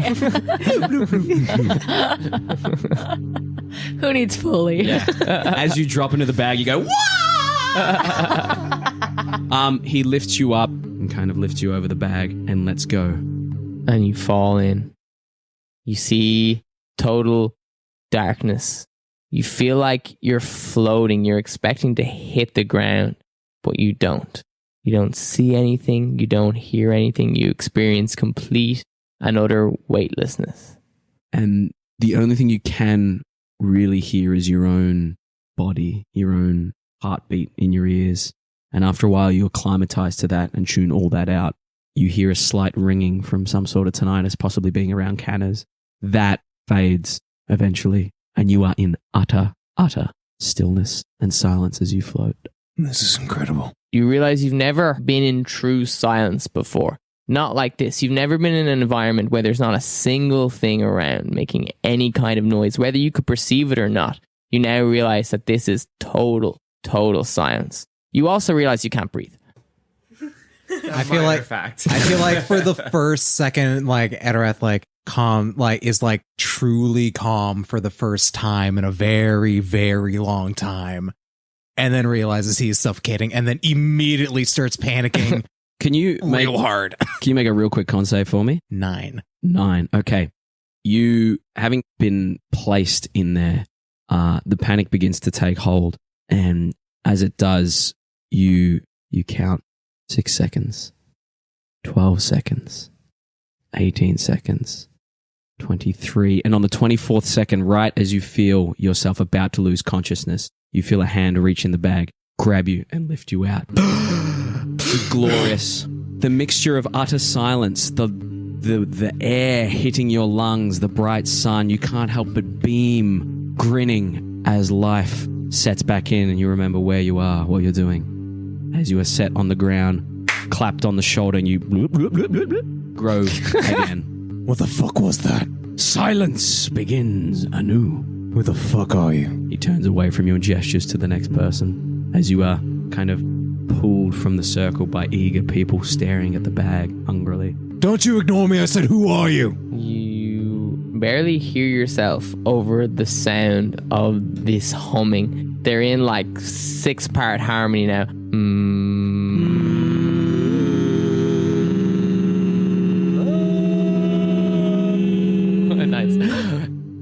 E: Who needs Foley?
C: As you drop into the bag, you go, "Whoa!" He lifts you up and kind of lifts you over the bag and lets go.
I: And you fall in. You see total darkness. You feel like you're floating. You're expecting to hit the ground, but you don't. You don't see anything. You don't hear anything. You experience complete and utter weightlessness.
C: And the only thing you can really hear is your own body, your own heartbeat in your ears. And after a while, you acclimatize to that and tune all that out. You hear a slight ringing from some sort of tinnitus, possibly being around canners. That fades eventually, and you are in utter stillness and silence as you float.
F: This is incredible.
I: You realize you've never been in true silence before. Not like this. You've never been in an environment where there's not a single thing around making any kind of noise, whether you could perceive it or not. You now realize that this is total silence. You also realize you can't breathe.
F: I feel like for the first second, like Etterath, like calm, like is like truly calm for the first time in a very, very long time, and then realizes he's suffocating, and then immediately starts panicking.
C: Can you make
F: real hard?
C: Can you make a real quick con save for me?
F: 9.
C: Okay. You, having been placed in there, the panic begins to take hold, and as it does, you count 6 seconds, 12 seconds, 18 seconds, 23, and on the 24th second, right as you feel yourself about to lose consciousness, you feel a hand reach in the bag, grab you, and lift you out. Glorious. The mixture of utter silence, the air hitting your lungs, the bright sun, you can't help but beam, grinning as life sets back in and you remember where you are, what you're doing. As you are set on the ground, clapped on the shoulder, and you grow again.
F: What the fuck was that?
C: Silence begins anew.
F: Who the fuck are you?
C: He turns away from you and gestures to the next person as you are kind of pulled from the circle by eager people staring at the bag hungrily.
F: Don't you ignore me, I said, who are you?
I: You barely hear yourself over the sound of this humming. They're in like 6-part harmony now. Nice.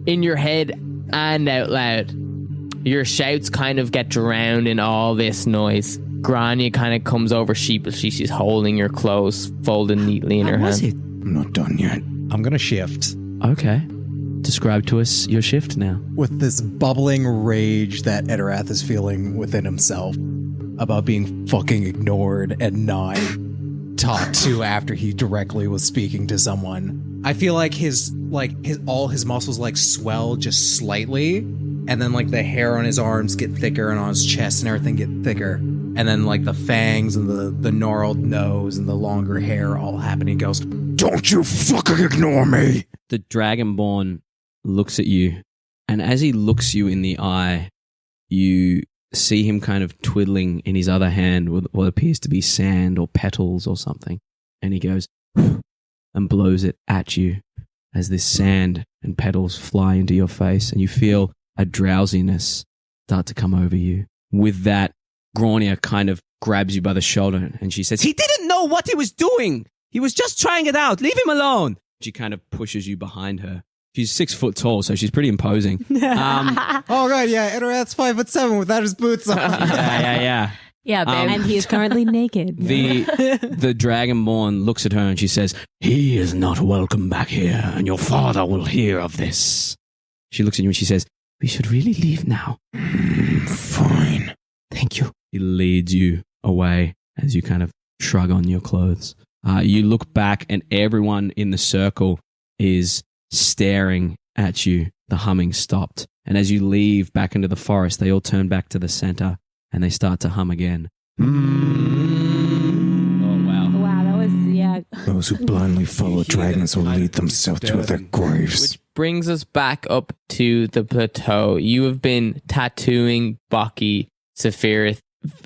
I: In your head and out loud. Your shouts kind of get drowned in all this noise. Grania kind of comes over sheepishly. She's holding your clothes folded neatly in her hand.
F: I'm not done yet. I'm gonna shift.
C: Okay. Describe to us your shift now.
F: With this bubbling rage that Etterath is feeling within himself about being fucking ignored and not talked to after he directly was speaking to someone. I feel like all his muscles like swell just slightly, and then like the hair on his arms get thicker and on his chest and everything get thicker. And then like the fangs and the gnarled nose and the longer hair all happen. He goes, "Don't you fucking ignore me."
C: The Dragonborn looks at you, and as he looks you in the eye, you see him kind of twiddling in his other hand with what appears to be sand or petals or something. And he goes and blows it at you as this sand and petals fly into your face, and you feel a drowsiness start to come over you. With that, Grania kind of grabs you by the shoulder and she says, "He didn't know what he was doing. He was just trying it out. Leave him alone." She kind of pushes you behind her. She's 6 foot tall, so she's pretty imposing.
F: Oh, right, yeah. Etterath's 5'7" without his boots on.
C: Yeah.
E: Yeah, babe.
D: And he is currently naked.
C: The Dragonborn looks at her and she says, "He is not welcome back here, and your father will hear of this." She looks at you and she says, "We should really leave now."
F: Fine.
C: Thank you. He leads you away as you kind of shrug on your clothes. You look back and everyone in the circle is staring at you. The humming stopped. And as you leave back into the forest, they all turn back to the center and they start to hum again. Oh, wow.
D: Wow, that was, yeah.
F: Those who blindly follow dragons will lead themselves to their graves.
I: Which brings us back up to the plateau. You have been tattooing Baki, Safirith.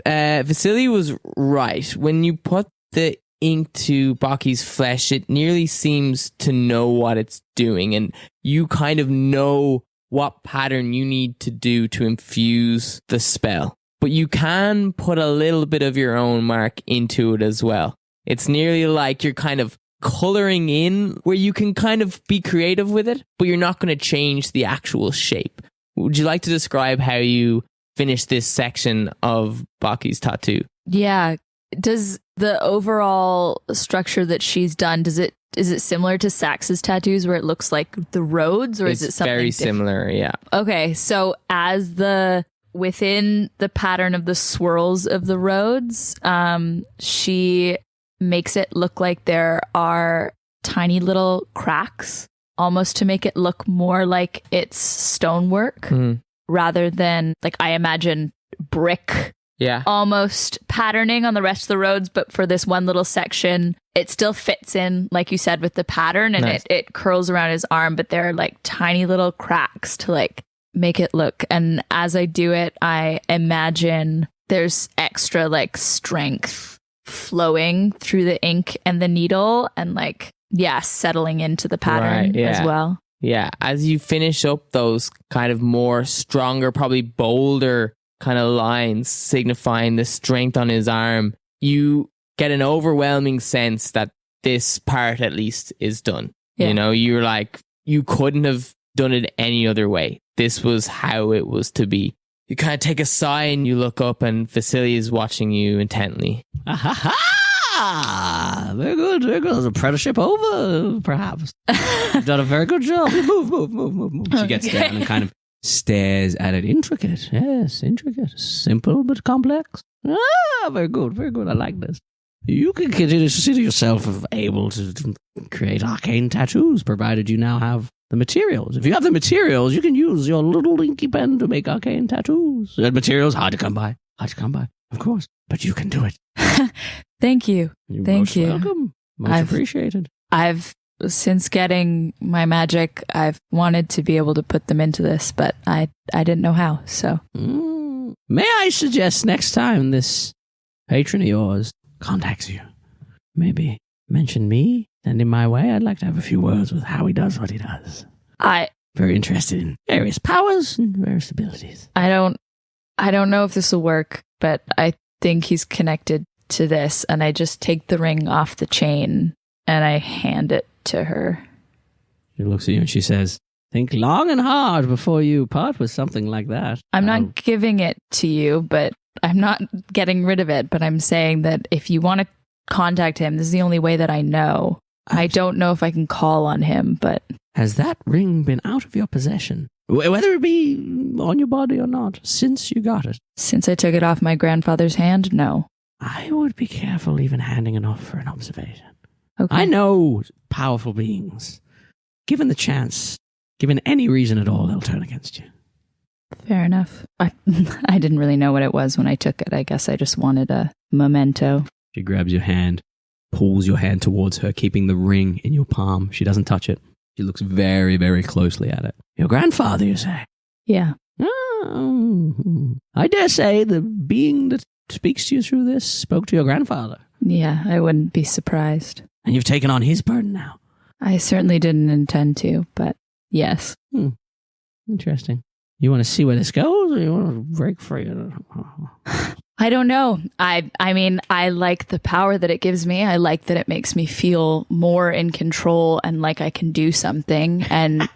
I: Vasily was right. When you put the ink to Baki's flesh, it nearly seems to know what it's doing, and you kind of know what pattern you need to do to infuse the spell. but you can put a little bit of your own mark into it as well. It's nearly like you're kind of coloring in where you can kind of be creative with it, but you're not going to change the actual shape. Would you like to describe how you finish this section of Baki's tattoo?
E: Yeah. Does the overall structure that she's done, is it similar to Sax's tattoos where it looks like the roads, or is it something
I: very
E: different?
I: similar? Yeah.
E: Okay, so within the pattern of the swirls of the roads, she makes it look like there are tiny little cracks, almost to make it look more like it's stonework rather than, like, I imagine brick.
I: Yeah.
E: Almost patterning on the rest of the roads, but for this one little section, it still fits in, like you said, with the pattern, and
I: Nice.
E: it curls around his arm, but there are like tiny little cracks to like make it look. And as I do it, I imagine there's extra like strength flowing through the ink and the needle, and like, yeah, settling into the pattern
I: Right, yeah.
E: as well.
I: Yeah. As you finish up those kind of more stronger, probably bolder kind of lines signifying the strength on his arm, you get an overwhelming sense that this part at least is done.
E: Yeah.
I: You know, you're like, you couldn't have done it any other way. This was how it was to be. You kind of take a sigh and you look up, and Vasily is watching you intently.
J: Ah, very good, very good. Is apprenticeship over, perhaps? You've done a very good job. Move.
C: She gets down and kind of stares at it. Intricate, yes, intricate. Simple but complex. Ah, very good, very good. I like this. You can consider yourself able to create arcane tattoos, provided you now have the materials. If you have the materials, you can use your little inky pen to make arcane tattoos. That materials hard to come by, of course, but you can do it.
E: Thank you.
C: You're
E: Thank
C: most
E: you.
C: welcome. Much appreciated.
E: Since getting my magic, I've wanted to be able to put them into this, but I didn't know how, so.
C: May I suggest next time this patron of yours contacts you, maybe mention me, send him my way. I'd like to have a few words with how he does what he does. Very interested in various powers and various abilities.
E: I don't know if this will work, but I think he's connected to this, and I just take the ring off the chain and I hand it to her.
C: She looks at you and she says, think long and hard before you part with something like that.
E: I'm not giving it to you, but I'm not getting rid of it, but I'm saying that if you want to contact him, this is the only way that I know. I don't know if I can call on him, but...
C: Has that ring been out of your possession? Whether it be on your body or not, since you got it?
E: Since I took it off my grandfather's hand, no.
C: I would be careful even handing it off for an observation.
E: Okay.
C: I know powerful beings. Given the chance, given any reason at all, they'll turn against you.
E: Fair enough. I didn't really know what it was when I took it. I guess I just wanted a memento.
C: She grabs your hand, pulls your hand towards her, keeping the ring in your palm. She doesn't touch it. She looks very, very closely at it. Your grandfather, you say?
E: Yeah.
C: Oh, I dare say the being that speaks to you through this spoke to your grandfather.
E: Yeah, I wouldn't be surprised.
C: And you've taken on his burden now.
E: I certainly didn't intend to, but yes.
C: Interesting. You want to see where this goes, or you want to break free?
E: I don't know. I mean, I like the power that it gives me. I like that it makes me feel more in control and like I can do something. And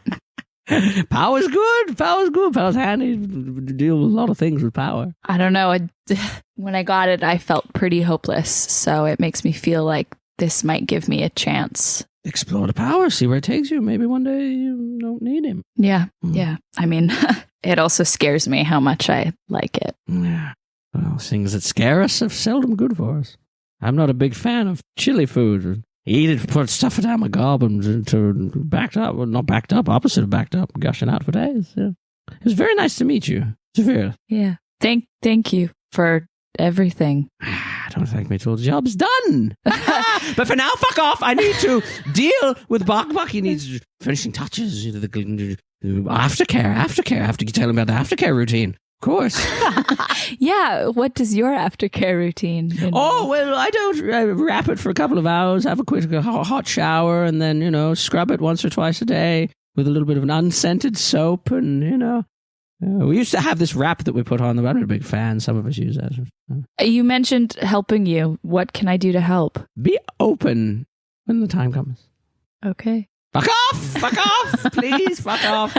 C: Power's good. Power's good. Power's handy. Deal with a lot of things with power.
E: I don't know. When I got it, I felt pretty hopeless. So it makes me feel like this might give me a chance.
C: Explore the power. See where it takes you. Maybe one day you don't need him.
E: Yeah. Yeah. I mean, it also scares me how much I like it.
C: Yeah. Well, things that scare us are seldom good for us. I'm not a big fan of chili food. Eat it, put stuff it down my gob and to backed up. Well, not backed up, opposite of backed up, gushing out for days. Yeah. It was very nice to meet you, Safirith.
E: Yeah. Thank you for everything.
C: Don't thank me till the job's done. But for now, fuck off. I need to deal with Buck. He needs finishing touches. The aftercare. I have to tell him about the aftercare routine. Of course.
E: Yeah. What does your aftercare routine involve?
C: Oh, well, I don't wrap it for a couple of hours, have a quick hot shower, and then, scrub it once or twice a day with a little bit of an unscented soap and,
J: We used to have this wrap that we put on. I'm not a big fan. Some of us use that.
E: You mentioned helping you. What can I do to help?
J: Be open when the time comes.
E: Okay.
J: Fuck off! Fuck off! Please, fuck off.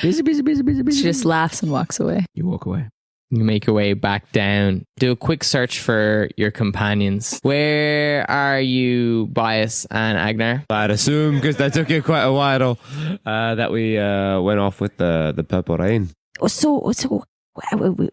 J: Busy.
E: She just laughs and walks away.
J: You walk away.
I: You make your way back down. Do a quick search for your companions. Where are you, Bias and Agenar?
G: I'd assume, because that took you quite a while, that we went off with the Purple Rain.
D: So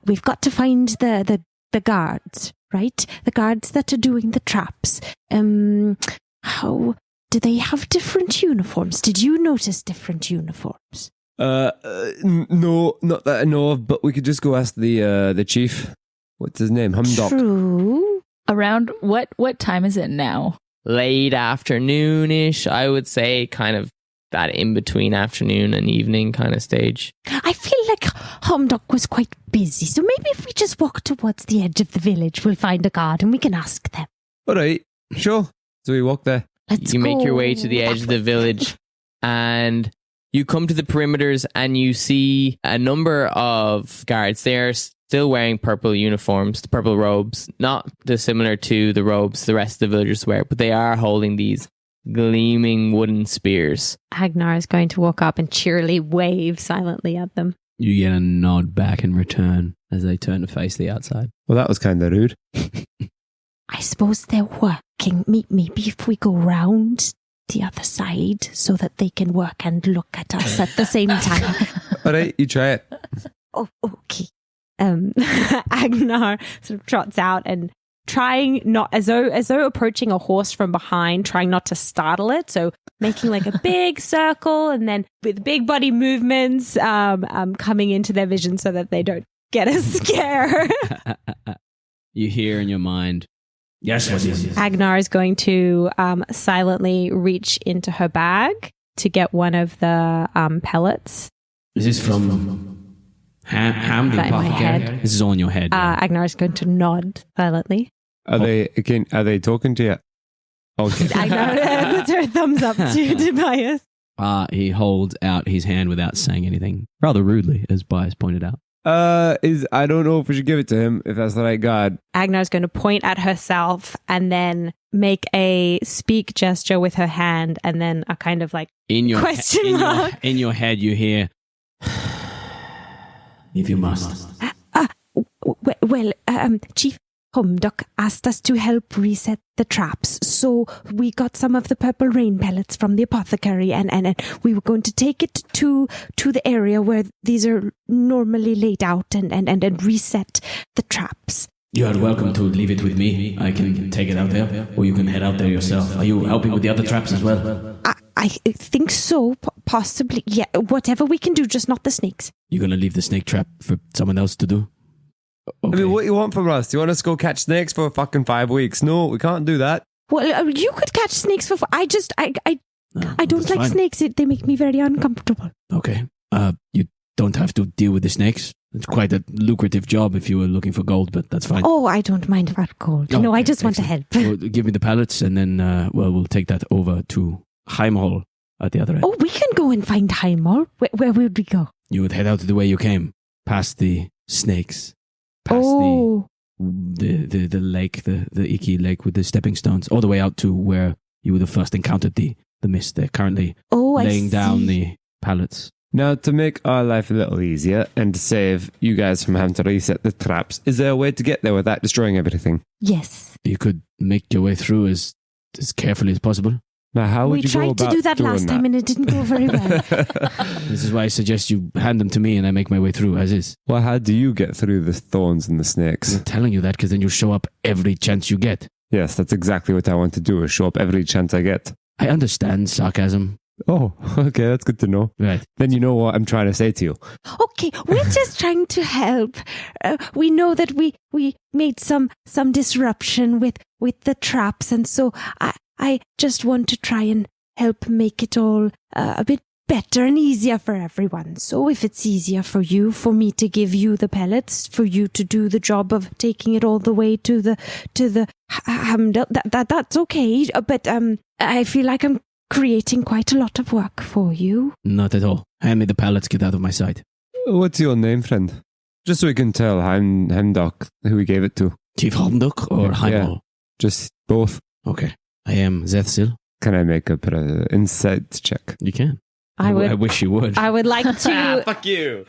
D: we've got to find the guards, right? The guards that are doing the traps. How do they have different uniforms? Did you notice different uniforms?
G: No, not that I know of, but we could just go ask the chief. What's his name? Humdock.
D: True.
E: Around what time is it now?
I: Late afternoon-ish, I would say, kind of that in-between afternoon and evening kind of stage.
D: I feel like Humdock was quite busy, so maybe if we just walk towards the edge of the village, we'll find a guard and we can ask them.
G: All right, sure. So we walk there.
D: Let's
I: You make
D: go
I: your way to the edge of the village and you come to the perimeters and you see a number of guards. They are still wearing purple uniforms, the purple robes, not dissimilar to the robes the rest of the villagers wear, but they are holding these gleaming wooden spears.
D: Agenar is going to walk up and cheerily wave silently at them.
C: You get a nod back in return as they turn to face the outside.
G: Well, that was kind of rude.
D: I suppose they're working. Maybe if we go round the other side so that they can work and look at us at the same time.
G: All right, you try it.
D: Oh, okay. Agenar sort of trots out and trying not as though approaching a horse from behind, trying not to startle it. So making like a big circle and then with big body movements coming into their vision so that they don't get a scare.
C: You hear in your mind, yes, what is it?
D: Agenar is going to silently reach into her bag to get one of the pellets.
C: Is this from Ham, the
D: Is that in my
C: apothecary?
D: head?
C: This is all in your head. yeah.
D: Agenar is going to nod silently.
G: Are they talking to you? Okay.
D: Agenar puts her thumbs up to Tobias.
C: He holds out his hand without saying anything, rather rudely, as Bias pointed out.
G: I don't know if we should give it to him, if that's the right god.
D: Agenar is going to point at herself and then make a speak gesture with her hand and then a kind of like
C: In your
D: question mark.
C: In your head, you hear, if you must.
D: Chief Humdock asked us to help reset the traps, so we got some of the purple rain pellets from the apothecary and we were going to take it to the area where these are normally laid out and reset the traps.
C: You are welcome to leave it with me. I can take it out there, or you can head out there yourself. Are you helping with the other traps as well?
D: I think so, possibly. Yeah, whatever we can do, just not the snakes.
C: You're going to leave the snake trap for someone else to do? Okay.
G: I mean, what do you want from us? Do you want us to go catch snakes for fucking 5 weeks? No, we can't do that.
D: Well, you could catch snakes for... I don't like
C: fine.
D: snakes. They make me very uncomfortable.
C: Okay. You don't have to deal with the snakes. It's quite a lucrative job if you were looking for gold, but that's fine.
D: Oh, I don't mind about gold. No, I just want to help.
C: Well, give me the pallets, and then we'll take that over to Heimhall at the other end.
D: Oh, we can go and find Heimhall. Where would we go?
C: You would head out the way you came, past the snakes, past the lake, the icky lake with the stepping stones, all the way out to where you would have first encountered the mist. They're currently laying down the pallets.
G: Now, to make our life a little easier and to save you guys from having to reset the traps, is there a way to get there without destroying everything?
D: Yes.
C: You could make your way through as carefully as possible.
G: Now, how would
D: We
G: you go
D: tried to
G: about
D: do that
G: doing
D: last time and it didn't go very well.
C: This is why I suggest you hand them to me and I make my way through as is.
G: Well, how do you get through the thorns and the
C: I'm
G: snakes?
C: not telling you that because then you'll show up every chance you get.
G: Yes, that's exactly what I want to do, is show up every chance I get.
C: I understand sarcasm.
G: Oh, okay, that's good to know.
C: Right.
G: Then you know what I'm trying to say to you.
D: Okay, we're just trying to help. We know that we made some disruption with the traps, and so I just want to try and help make it all a bit better and easier for everyone. So if it's easier for you, for me to give you the pellets, for you to do the job of taking it all the way to the that's okay. But I feel like I'm creating quite a lot of work for you.
C: Not at all. Hand me the pallets, get out of my sight.
G: What's your name, friend? Just so we can tell Heimdall who we gave it to.
J: Chief Heimdall or Heimdall?
G: Yeah, just both.
J: Okay. I am Zethzil.
G: Can I make a insight check?
J: You can.
D: I would.
J: I wish you would.
D: I would like to.
G: Fuck you.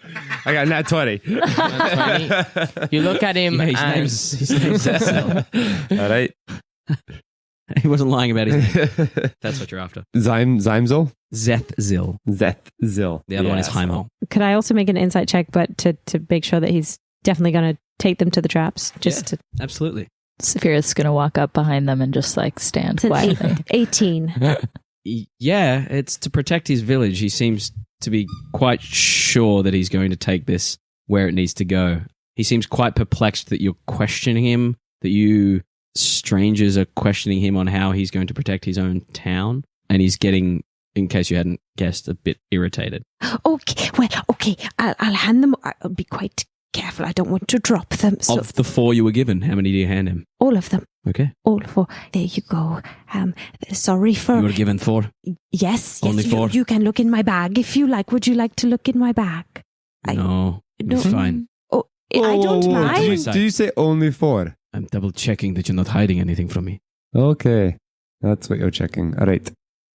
G: I got nat 20.
I: You look at him.
J: Yeah, his
I: and
J: name's Zethzil.
G: All right.
J: He wasn't lying about his name. That's what you're after.
G: Zymzol?
J: Zethzil.
G: Zethzil.
J: The other one is Heimdall.
D: Could I also make an insight check, but to make sure that he's definitely going to take them to the traps? Just
J: Yeah, absolutely.
E: Safirith's going to walk up behind them and just like stand
D: to
E: quietly.
D: 18.
C: Yeah, it's to protect his village. He seems to be quite sure that he's going to take this where it needs to go. He seems quite perplexed that you're questioning him, that you strangers are questioning him on how he's going to protect his own town. And he's getting, in case you hadn't guessed, a bit irritated.
D: Okay. I'll hand them. I'll be quite careful. I don't want to drop them. So
C: Of the 4 you were given, how many do you hand him?
D: all of them.
C: Okay.
D: All 4. There you go. Sorry for.
C: You were given 4?
D: Yes.
C: Only 4?
D: You can look in my bag if you like. Would you like to look in my bag?
C: No, it's fine.
D: Oh, I don't mind.
G: Did you say only 4?
C: I'm double checking that you're not hiding anything from me.
G: Okay. That's what you're checking. All right.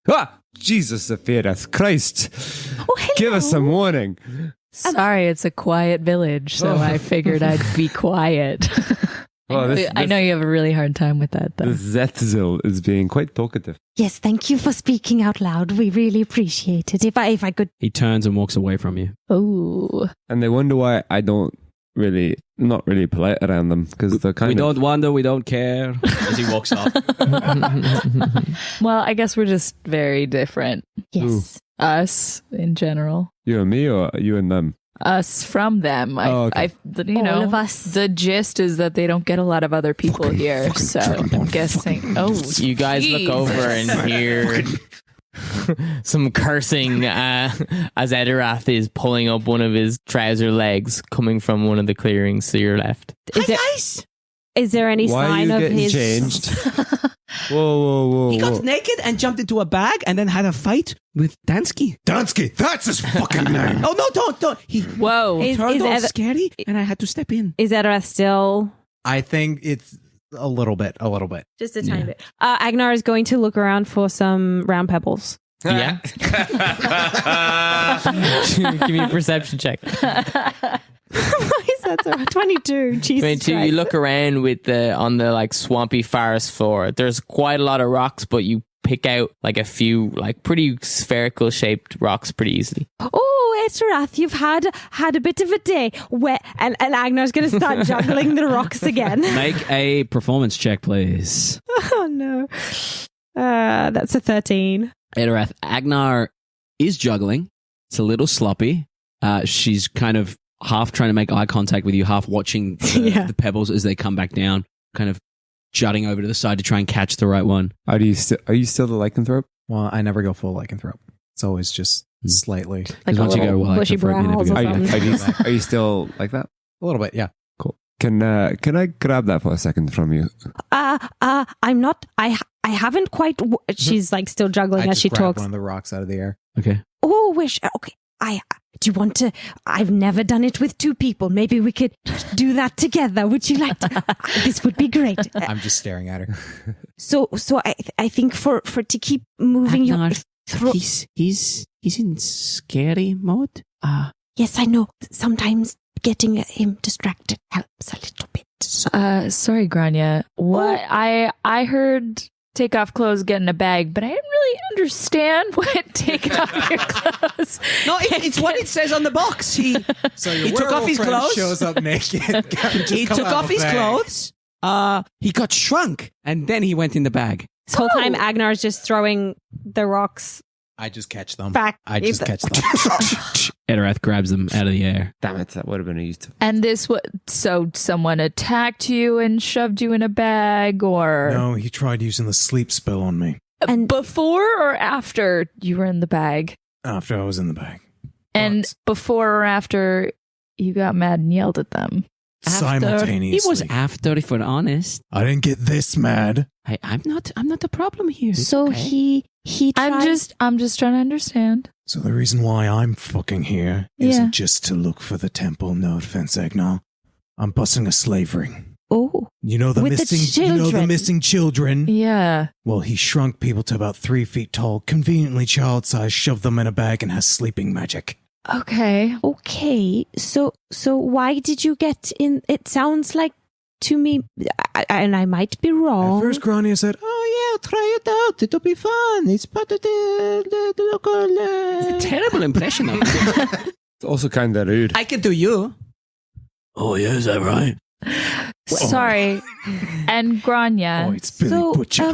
G: Ah! Jesus, Safirith. Christ.
D: Oh, hello.
G: Give us some warning.
E: Sorry, it's a quiet village, so I figured I'd be quiet. I know you have a really hard time with that, though.
G: This Zethzil is being quite talkative.
D: Yes, thank you for speaking out loud. We really appreciate it. If I could.
C: He turns and walks away from you.
E: Oh.
G: And they wonder why I not really polite around them, because they're kind
C: We
G: of...
C: don't wonder, we don't care. As he walks off.
E: Well, I guess we're just very different.
D: Yes.
E: Us, in general.
G: You and me, or you and them?
E: Us from them.
G: Okay.
D: All of us.
E: The gist is that they don't get a lot lot of people here, so I'm guessing.
I: You guys look over and hear some cursing as Etterath is pulling up one of his trouser legs coming from one of the clearings to your left.
D: Is there any
G: Why are
D: sign
G: you
D: of
G: getting
D: his
G: changed? Whoa.
J: He got naked and jumped into a bag and then had a fight with Dansky.
F: Dansky, that's his fucking name.
J: Oh, no, don't. He
E: Whoa.
J: turned all
D: Eth-
J: scary and I had to step in.
D: Is Etterath still
F: I think it's a little bit.
D: just a tiny bit? Agenar is going to look around for some round pebbles.
I: Yeah. Give me a perception check.
D: Why is that so? 22. Jesus
I: 22.
D: Christ.
I: You look around on the like swampy forest floor. There's quite a lot of rocks, but you pick out like a few like pretty spherical shaped rocks pretty easily.
D: Oh, Etterath, you've had a bit of a day. And Agnar's going to start juggling the rocks again.
C: Make a performance check, please.
D: Oh no. That's a 13.
C: Etterath, Agenar is juggling. It's a little sloppy. She's kind of half trying to make eye contact with you, half watching the pebbles as they come back down, kind of jutting over to the side to try and catch the right one.
G: Are you still the lycanthrope?
F: Well, I never go full lycanthrope. It's always just slightly.
D: Like
C: once you go
D: bushy
C: lycanthrope, you never
D: brows
C: go
D: or
C: back.
D: something.
G: Are you still like that?
F: A little bit, yeah.
G: Cool. Can I grab that for a second from you?
D: I'm not. I haven't quite. She's like still juggling
F: I
D: as
F: just
D: she
F: grabbed
D: talks.
F: one of the rocks out of the air.
C: Okay.
D: Oh, wish. Okay. Do you want to? I've never done it with 2 people. Maybe we could do that together. Would you like to? This would be great.
F: I'm just staring at her.
D: So I think for to keep moving your
J: Agenar,
D: throat.
J: He's in scary mode.
D: Yes, I know. Sometimes getting him distracted helps a little bit.
E: Sorry, Grania. What I heard take off clothes, get in a bag, but I didn't really understand what take off your clothes.
J: No, it's what it says on the box. He took off his clothes.
F: Shows up naked.
J: He took off his clothes. He got shrunk and then he went in the bag.
D: This whole time, Agenar is just throwing the rocks
F: I just catch them.
D: back.
F: I just catch them.
C: Etterath grabs them out of the air.
G: Damn it, that would have been used.
E: And so someone attacked you and shoved you in a bag, or
F: No, he tried using the sleep spell on me
D: And-
E: before or after you were in the bag?
F: after I was in the bag.
E: And
F: But
E: before or after you got mad and yelled at them?
F: simultaneously.
J: He was after, if we're honest.
F: I didn't get this mad.
J: I'm not the problem here.
D: So
J: Okay.
D: he tried.
E: I'm just trying to understand.
F: So the reason why I'm fucking here isn't just to look for the temple. No offense, Agenar. I'm busting a slave ring.
D: Oh.
F: You know the
D: With the
F: missing children?
E: Yeah.
F: Well, he shrunk people to about 3 feet tall, conveniently child-sized, shoved them in a bag, and has sleeping magic.
E: Okay.
D: Okay. So why did you get in? It sounds like to me, and I might be wrong.
F: At first, Grania said, "Oh yeah, try it out. It'll be fun. It's part of the local."
J: It's a terrible impression of it.
G: It's also kind of rude.
J: I can do you. Oh, yeah, is that right?
E: Sorry. And Grania.
F: Oh, it's Billy Butcher.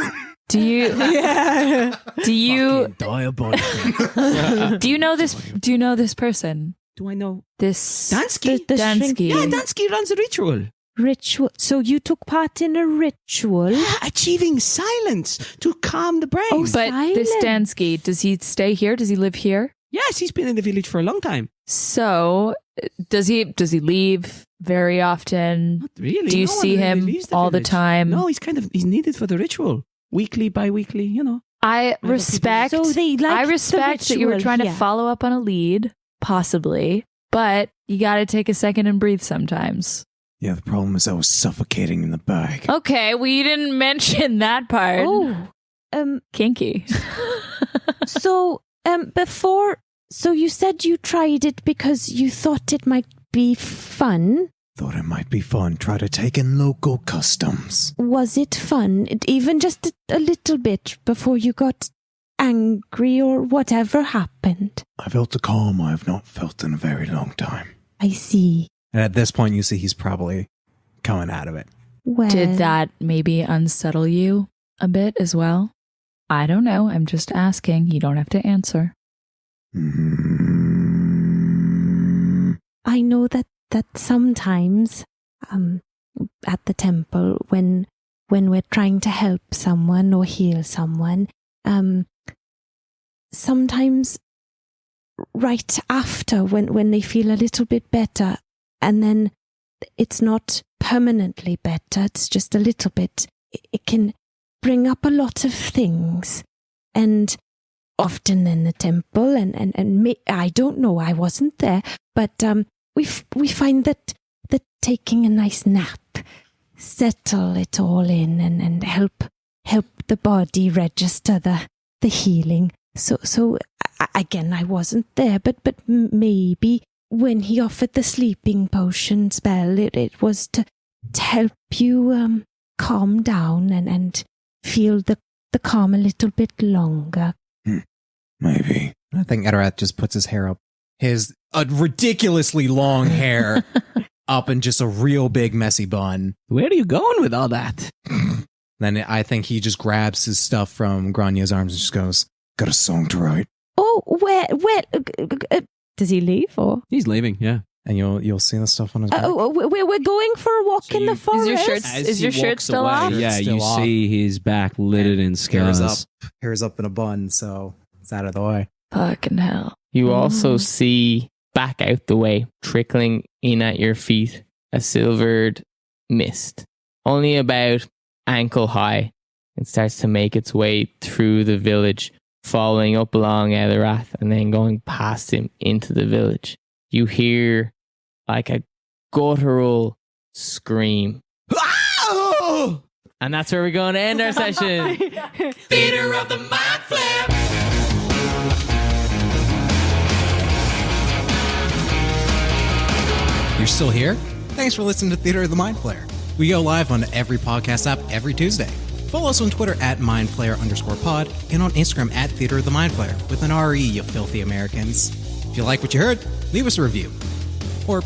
E: Do you
J: Fucking diabolical.
E: do you know this person?
J: Do I know?
E: This
J: Dansky?
E: Dansky.
J: Yeah, Dansky runs a ritual.
D: Ritual. So you took part in a ritual?
J: Yeah, achieving silence to calm the brain.
D: Oh,
E: But this Dansky, does he stay here? Does he live here?
J: Yes, he's been in the village for a long time.
E: So does he leave very often?
J: Not really.
E: Do you
J: No one
E: see
J: really
E: him
J: leaves
E: all the
J: village.
E: time?
J: No, he's needed for the ritual. Weekly, bi-weekly, you know.
E: I respect
D: So they like
E: I
D: the
E: respect that you were
D: ritual,
E: trying to
D: yeah.
E: follow up on a lead, possibly, but you got to take a second and breathe sometimes.
F: Yeah, the problem is I was suffocating in the bag.
E: Okay, well, you didn't mention that part.
D: Oh.
E: Kinky.
D: Before. So you said you tried it because you thought it might be fun.
F: Thought it might be fun. Try to take in local customs.
D: Was it fun? Even just a little bit before you got angry or whatever happened?
F: I felt a calm I have not felt in a very long time.
D: I see.
F: And at this point, you see he's probably coming out of it.
D: Well,
E: Did that maybe unsettle you a bit as well? I don't know. I'm just asking. You don't have to answer.
D: I know that sometimes at the temple when we're trying to help someone or heal someone, sometimes right after when they feel a little bit better, and then it's not permanently better, it's just a little bit, it can bring up a lot of things. And often in the temple, and I don't know, I wasn't there, but we find that taking a nice nap, settle it all in, and help the body register the healing. So again, I wasn't there, but maybe when he offered the sleeping potion spell, it was to help you calm down and feel the calm a little bit longer.
F: Maybe. I think Etterath just puts his hair up. His ridiculously long hair up in just a real big messy bun.
J: Where are you going with all that?
F: Then I think he just grabs his stuff from Grania's arms and just goes, "Got a song to write."
D: Oh, where does he leave or?
C: He's leaving, yeah.
F: And you'll see the stuff on his back.
D: We're going for a walk in the forest.
E: Is your shirt still off?
C: Yeah,
F: Still
C: you
F: off.
C: see his back littered in scars.
F: Hair's up in a bun, so it's out of the way.
E: Fucking hell.
I: You also see back out the way, trickling in at your feet, a silvered mist, only about ankle high. It starts to make its way through the village, following up along Etterath and then going past him into the village. You hear like a guttural scream. And that's where we're going to end our session.
A: Theater of the Mind Flip.
F: You're still here? Thanks for listening to Theater of the Mind Flayer. We go live on every podcast app every Tuesday. Follow us on Twitter at MindFlayer_pod and on Instagram at Theater of the Mind Flayer with an RE, you filthy Americans. If you like what you heard, leave us a review. Or,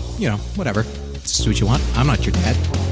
F: whatever. Just do what you want. I'm not your dad.